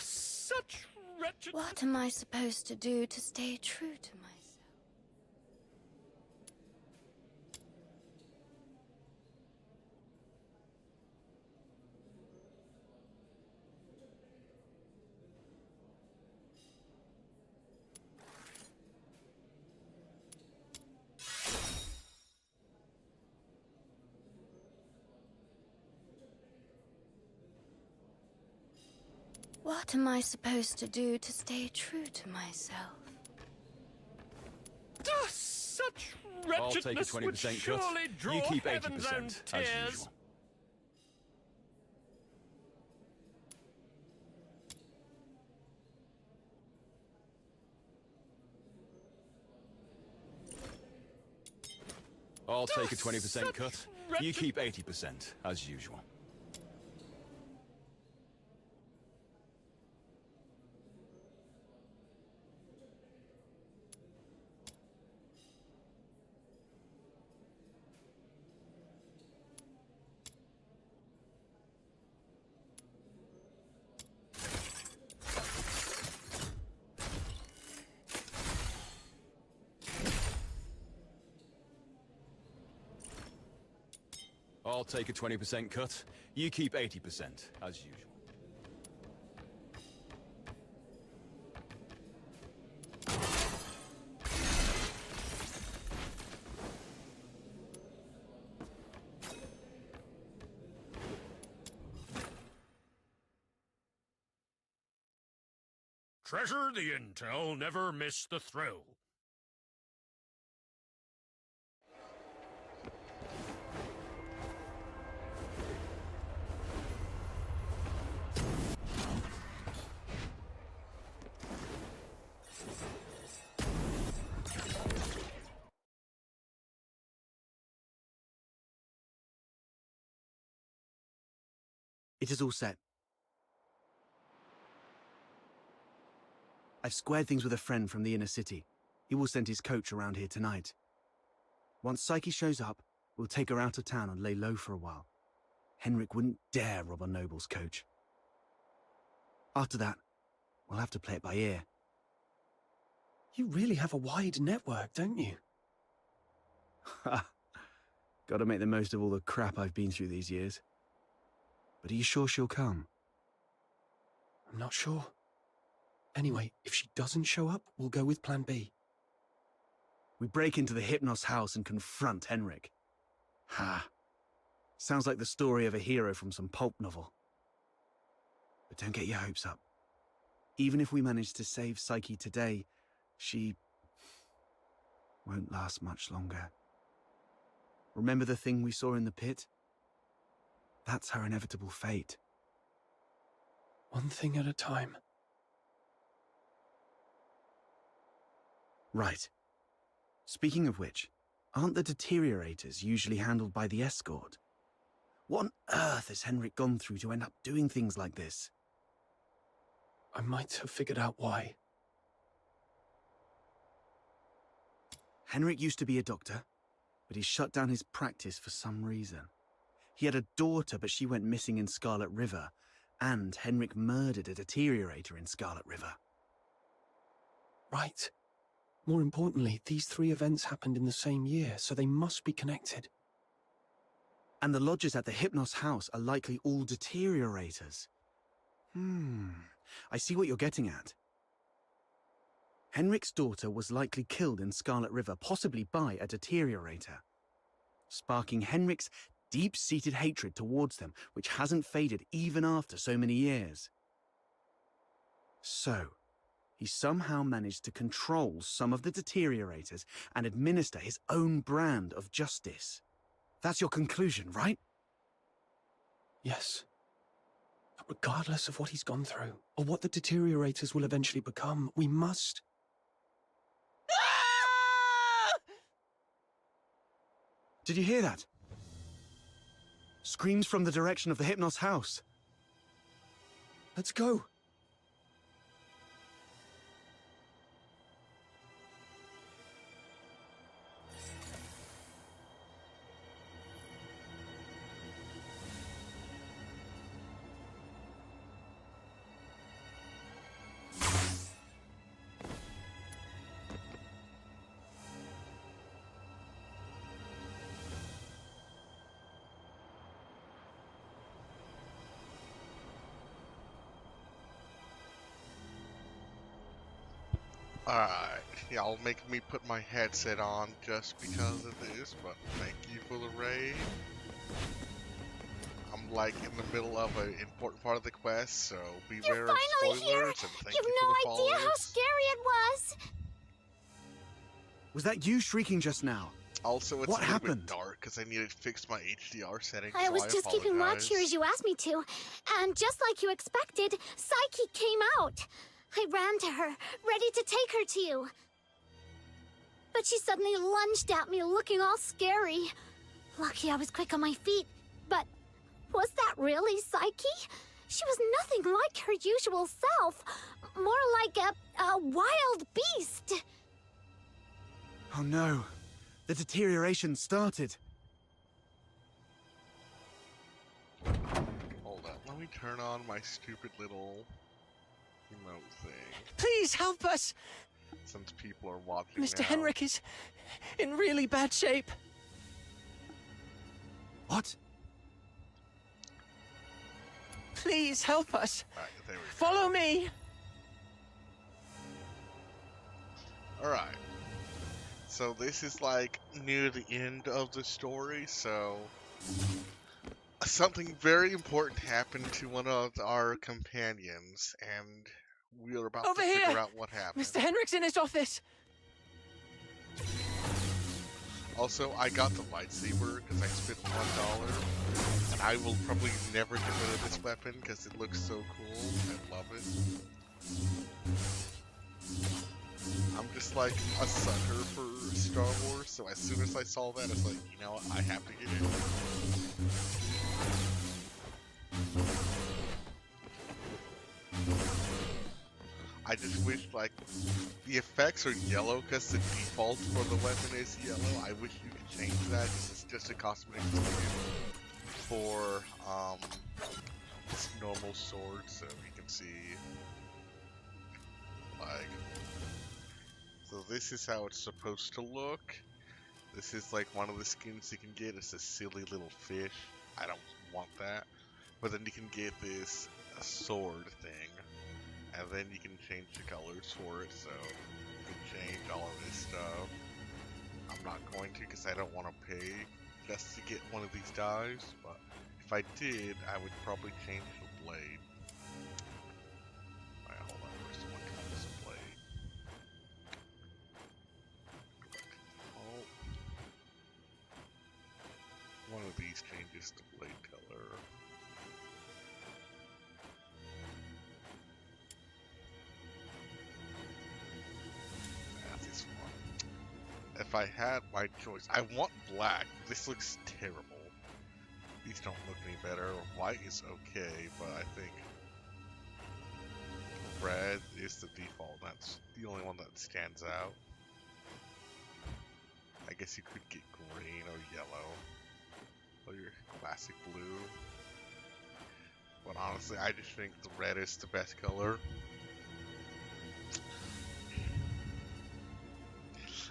Such wretched... What am I supposed to do to stay true to myself? What am I supposed to do to stay true to myself? Such I'll take a wretchedness 20% would cut. surely draw You keep heaven's 80%, own as tears. usual. I'll take a 20% cut. You keep 80%, as usual. I'll take a 20% cut. You keep 80%, as usual. Treasure the intel, never miss the thrill. It is all set. I've squared things with a friend from the inner city. He will send his coach around here tonight. Once Psyche shows up, we'll take her out of town and lay low for a while. Henrik wouldn't dare rob a noble's coach. After that, we'll have to play it by ear. You really have a wide network, don't you? Ha! Gotta make the most of all the crap I've been through these years. But are you sure she'll come? I'm not sure. Anyway, if she doesn't show up, we'll go with plan B. We break into the Hypnos house and confront Henrik. Ha! Sounds like the story of a hero from some pulp novel. But don't get your hopes up. Even if we manage to save Psyche today, she won't last much longer. Remember the thing we saw in the pit? That's her inevitable fate. One thing at a time. Right. Speaking of which, aren't the deteriorators usually handled by the escort? What on earth has Henrik gone through to end up doing things like this? I might have figured out why. Henrik used to be a doctor, but he shut down his practice for some reason. He had a daughter, but she went missing in Scarlet River, And Henrik murdered a deteriorator in Scarlet River. Right. More importantly, these 3 events happened in the same year, so they must be connected. And the lodgers at the Hypnos house are likely all deteriorators. I see what you're getting at. Henrik's daughter was likely killed in Scarlet River, possibly by a deteriorator, sparking Henrik's deep-seated hatred towards them, which hasn't faded even after so many years. So, he somehow managed to control some of the deteriorators and administer his own brand of justice. That's your conclusion, right? Yes. But regardless of what he's gone through, or what the deteriorators will eventually become, we must... Did you hear that? Screams from the direction of the Hypnos house. Let's go. Alright, y'all making me put my headset on just because of this, but thank you for the raid. I'm like in the middle of an important part of the quest, so beware of spoilers Here. and thank You've you no for the idea how followers. scary it was. Was that you shrieking just now? Also, it's What a little happened? bit dark because I needed to fix my HDR settings. I so was just keeping watch apologize. here as you asked me to, and just like you expected, Psyche came out. I ran to her, ready to take her to you. But she suddenly lunged at me, looking all scary. Lucky I was quick on my feet, but was that really Psyche? She was nothing like her usual self, more like a wild beast. Oh no, the deterioration started. Hold up, let me turn on my stupid little remote thing. Please help us! Since people are watching Mr. now. Henrik is in really bad shape. What? Please help us. Alright, there we go. Follow me. Alright. So this is like near the end of the story, so something very important happened to one of our companions, and we are about Over to here! figure out what happened. Mr. Henrik's in his office. Also, I got the lightsaber because I spent $1, and I will probably never get rid of this weapon because it looks so cool. I love it. I'm just like a sucker for Star Wars, so as soon as I saw that, I was like, you know what, I have to get it. I just wish, like, the effects are yellow because the default for the weapon is yellow. I wish you could change that because it's just a cosmetic for this normal sword, so you can see, like, so this is how it's supposed to look. This is like one of the skins you can get. It's a silly little fish. I don't want that. But then you can get this sword thing. And then you can change the colors for it, so you can change all of this stuff. I'm not going to because I don't want to pay just to get one of these dies, but if I did, I would probably change the blade. Alright, hold on, where's the one kind of blade? Oh. One of these changes the blade color. If I had my choice, I want black. This looks terrible. These don't look any better. White is okay, but I think red is the default. That's the only one that stands out. I guess you could get green or yellow, or your classic blue. But honestly, I just think the red is the best color.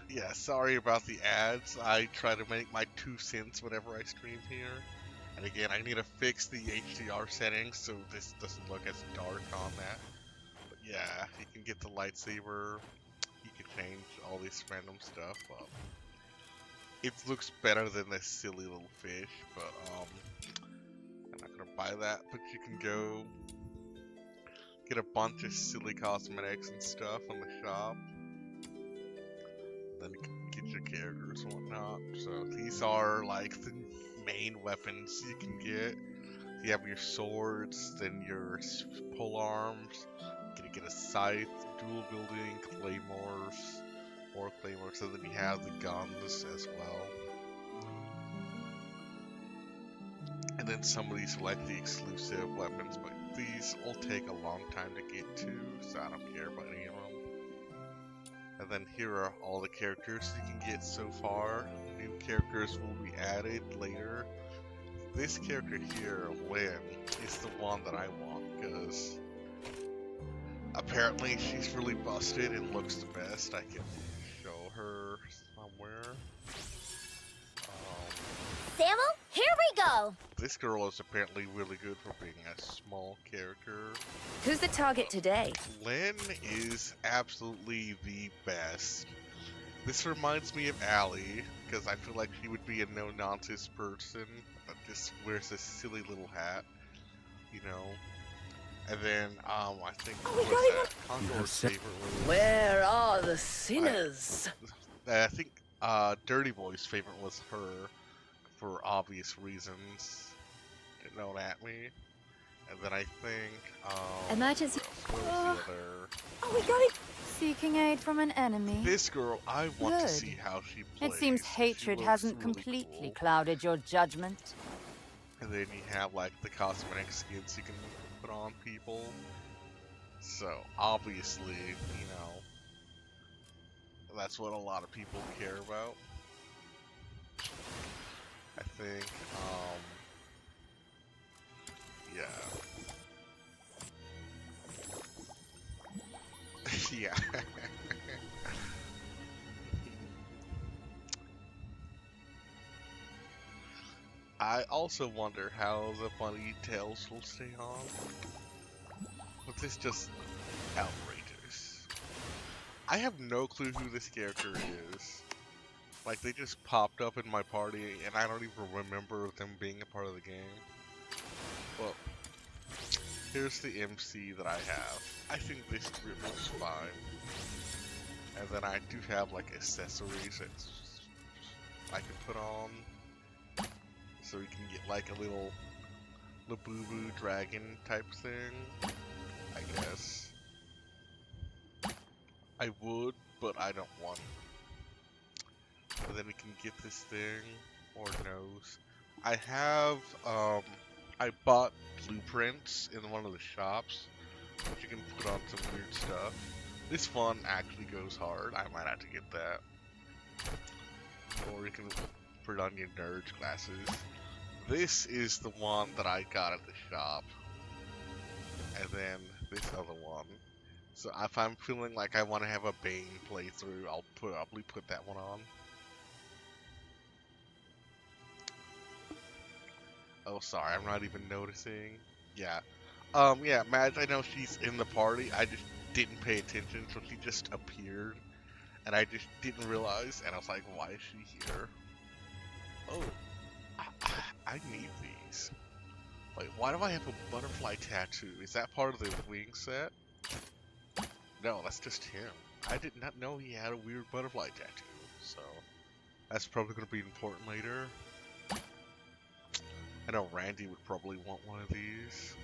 Yeah, sorry about the ads. I try to make my 2 cents whenever I stream here. And again, I need to fix the HDR settings so this doesn't look as dark on that. But yeah, you can get the lightsaber. You can change all this random stuff. It looks better than this silly little fish, but I'm not gonna buy that. But you can go get a bunch of silly cosmetics and stuff on the shop. Then you can get your characters and whatnot. So these are like the main weapons you can get. You have your swords, then your pole arms. You can get a scythe, dual wielding, claymores, more claymores. So then you have the guns as well. And then some of these are like the exclusive weapons, but these will take a long time to get to, so I don't care about any of them. And then here are all the characters you can get so far. New characters will be added later. This character here, Lynn, is the one that I want, because apparently she's really busted and looks the best. I can show her somewhere. Samuel, here we go! This girl is apparently really good for being a small character. Who's the target today? Lynn is absolutely the best. This reminds me of Allie, because I feel like she would be a no-nonsense person that just wears this silly little hat, you know. And then, I think, Condor's favorite was... Where are the sinners? I think, Dirty Boy's favorite was her, for obvious reasons. Don't at me. And then I think, Emergency. what was the other... Oh, we got it. Seeking aid from an enemy. This girl, I want to Good. see how she plays. It seems hatred She hasn't looks really completely cool. clouded your judgment. And then you have like the cosmetic skins you can put on people. So obviously, you know, that's what a lot of people care about. I think, yeah. Yeah. I also wonder how the bunny tails will stay on. But this just outrageous. I have no clue who this character is. Like, they just popped up in my party and I don't even remember them being a part of the game. Well, here's the MC that I have. I think this group looks fine. And then I do have like accessories that I can put on. So you can get like a little Labubu dragon type thing, I guess. I would, but I don't want. And then we can get this thing, or nose. I have, I bought blueprints in one of the shops, which you can put on some weird stuff. This one actually goes hard. I might have to get that. Or you can put on your nerd glasses. This is the one that I got at the shop. And then this other one. So if I'm feeling like I want to have a Bane playthrough, I'll probably put that one on. Oh, sorry, I'm not even noticing. Yeah. Yeah, Madge, I know she's in the party. I just didn't pay attention, so she just appeared. And I just didn't realize, and I was like, why is she here? Oh. I need these. Like, why do I have a butterfly tattoo? Is that part of the wing set? No, that's just him. I did not know he had a weird butterfly tattoo, so that's probably going to be important later. I know Randy would probably want one of these.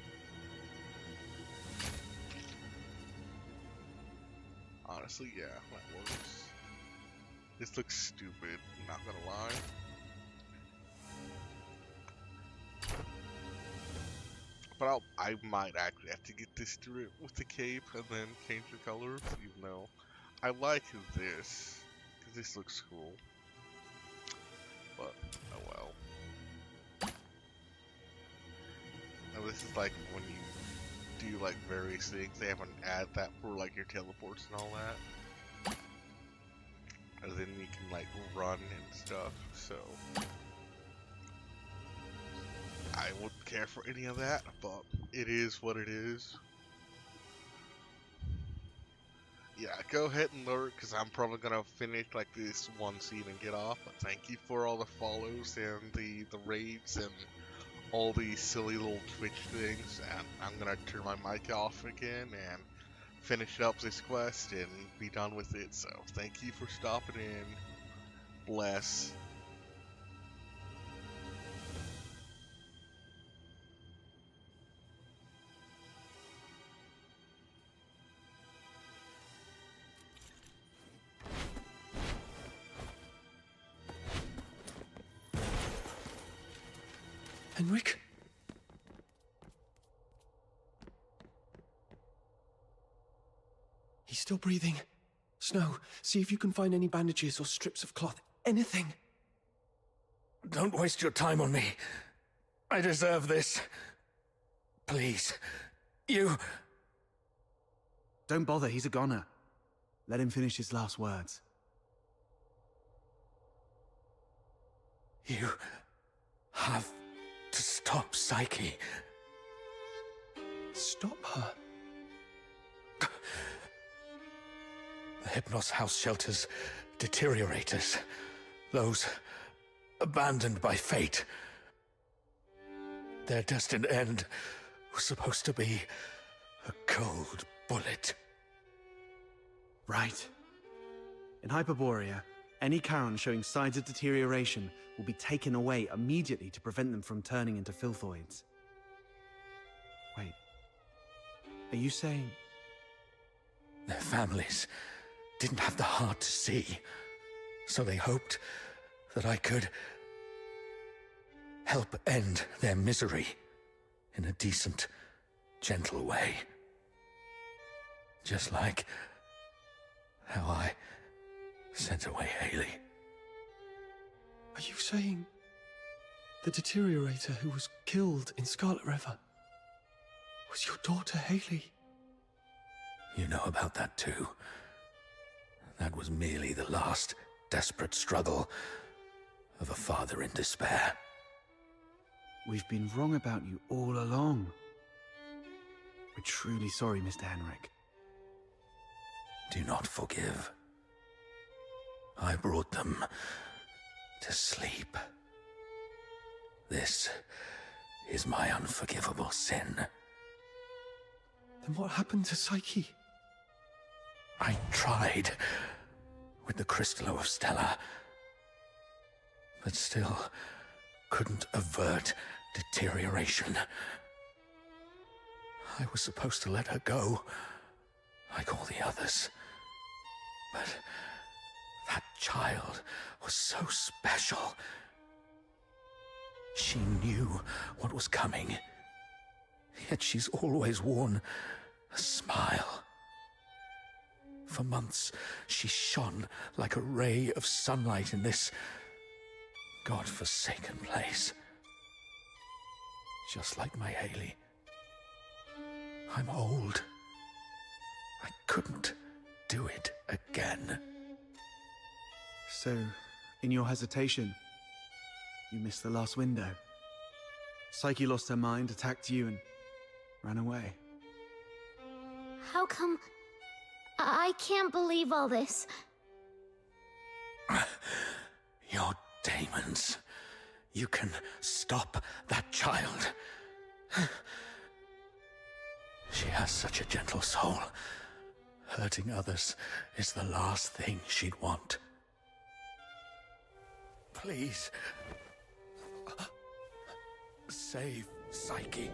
Honestly, yeah, that works. This looks stupid, not gonna lie. But I might actually have to get this through with the cape and then change the colors, even though I like this, because this looks cool. But, oh well. Now this is like when you do like various things, they haven't added that for like your teleports and all that. And then you can like run and stuff, so I wouldn't care for any of that, but it is what it is. Yeah, go ahead and lurk, because I'm probably gonna finish like this one scene and get off, but thank you for all the follows and the raids and all these silly little Twitch things, and I'm gonna turn my mic off again and finish up this quest and be done with it. So thank you for stopping in. Bless. Henrik? He's still breathing. Snow, see if you can find any bandages or strips of cloth. Anything. Don't waste your time on me. I deserve this. Please. You... Don't bother, he's a goner. Let him finish his last words. You have to stop Psyche. Stop her. The Hypnos house shelters deteriorators. Those abandoned by fate. Their destined end was supposed to be a cold bullet. Right. In Hyperborea, any Charon showing signs of deterioration will be taken away immediately to prevent them from turning into filthoids. Wait. Are you saying... Their families didn't have the heart to see, so they hoped that I could help end their misery in a decent, gentle way. Just like how I sent away Haley. Are you saying the deteriorator who was killed in Scarlet River was your daughter, Haley? You know about that too. That was merely the last desperate struggle of a father in despair. We've been wrong about you all along. We're truly sorry, Mr. Henrik. Do not forgive. I brought them to sleep. This is my unforgivable sin. Then what happened to Psyche? I tried with the Crystallo of Stella, but still couldn't avert deterioration. I was supposed to let her go, like all the others. But that child was so special. She knew what was coming, yet she's always worn a smile. For months, she shone like a ray of sunlight in this God-forsaken place. Just like my Haley. I'm old. I couldn't do it again. So, in your hesitation, you missed the last window. Psyche lost her mind, attacked you, and ran away. How come... I can't believe all this. Your demons. You can stop that child. She has such a gentle soul. Hurting others is the last thing she'd want. Please. Save Psyche.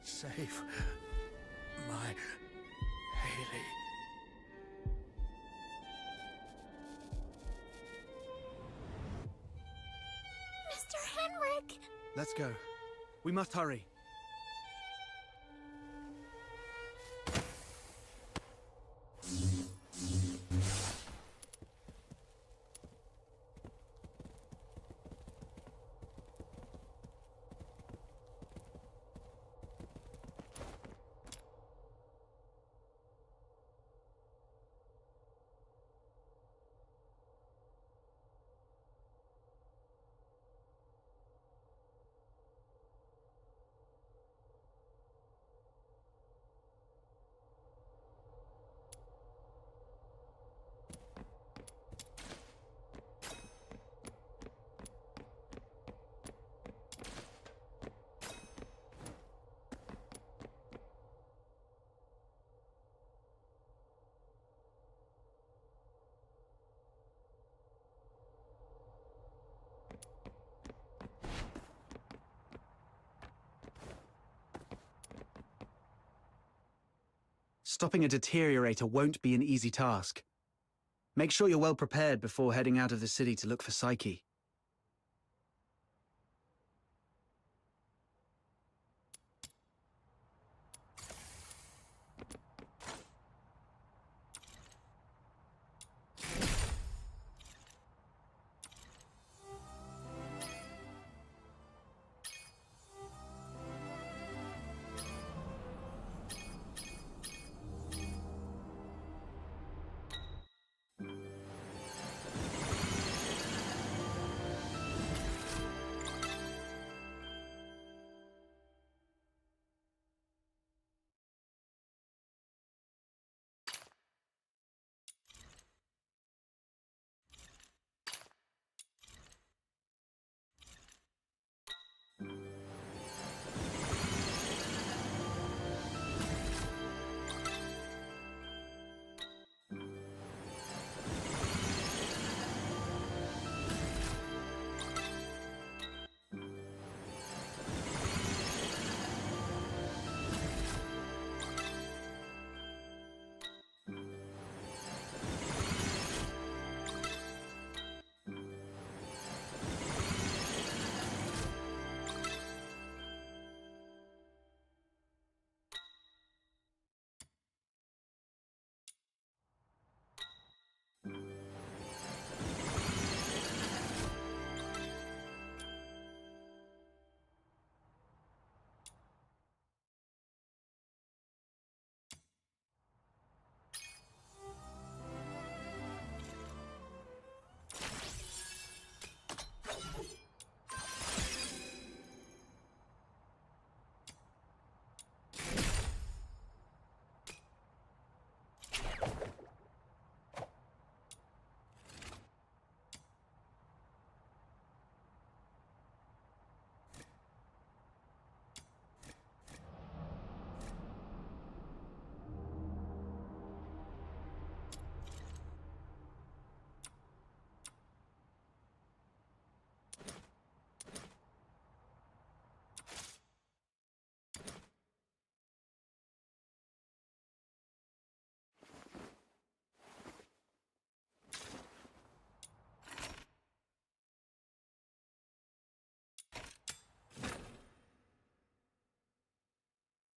Save my Haley. Mr. Henrik! Let's go. We must hurry. Stopping a deteriorator won't be an easy task. Make sure you're well prepared before heading out of the city to look for Psyche.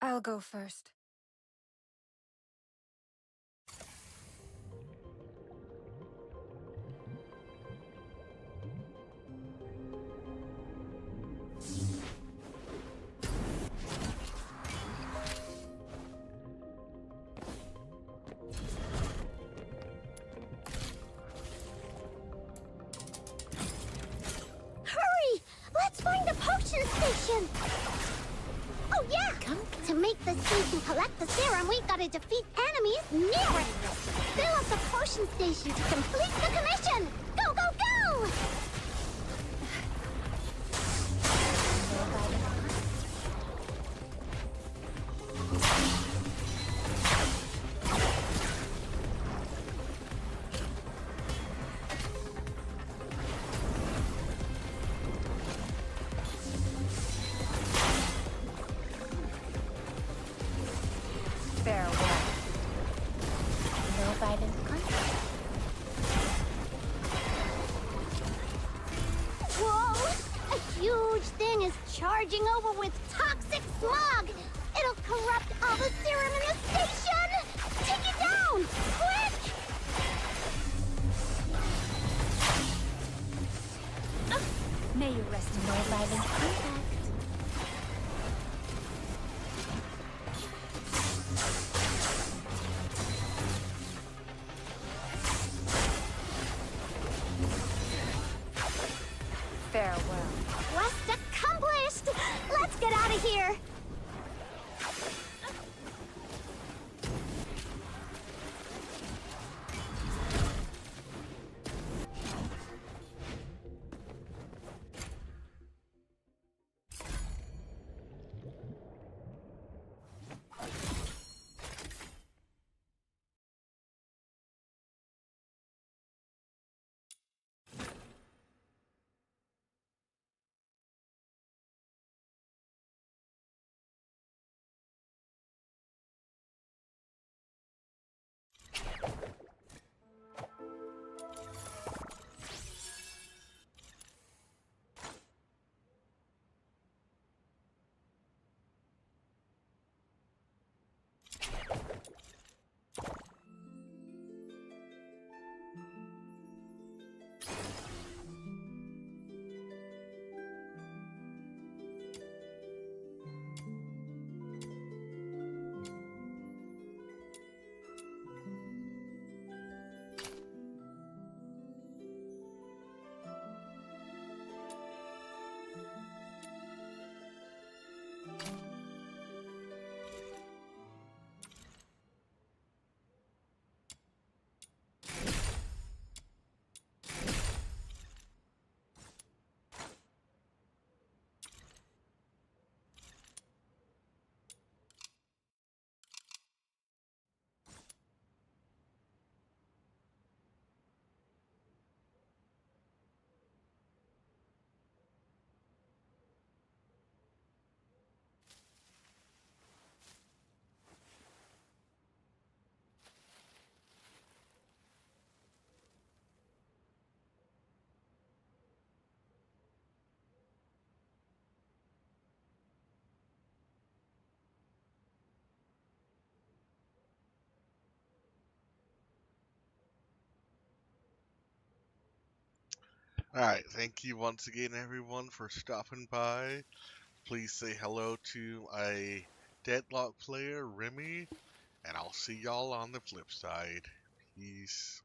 I'll go first. Hurry! Let's find the potion station! Oh yeah! To make the seeds and collect the serum, we've got to defeat enemies near it! Fill up the potion station to complete the commission! Go, go, go! Farewell. No guidance contact. Whoa! A huge thing is charging over with toxic smog! It'll corrupt all the serum in the station! Take it down! Quick! May you rest in no guidance contact. Farewell. Quest accomplished! Let's get out of here! Alright, thank you once again, everyone, for stopping by. Please say hello to a Deadlock player, Remy, and I'll see y'all on the flip side. Peace.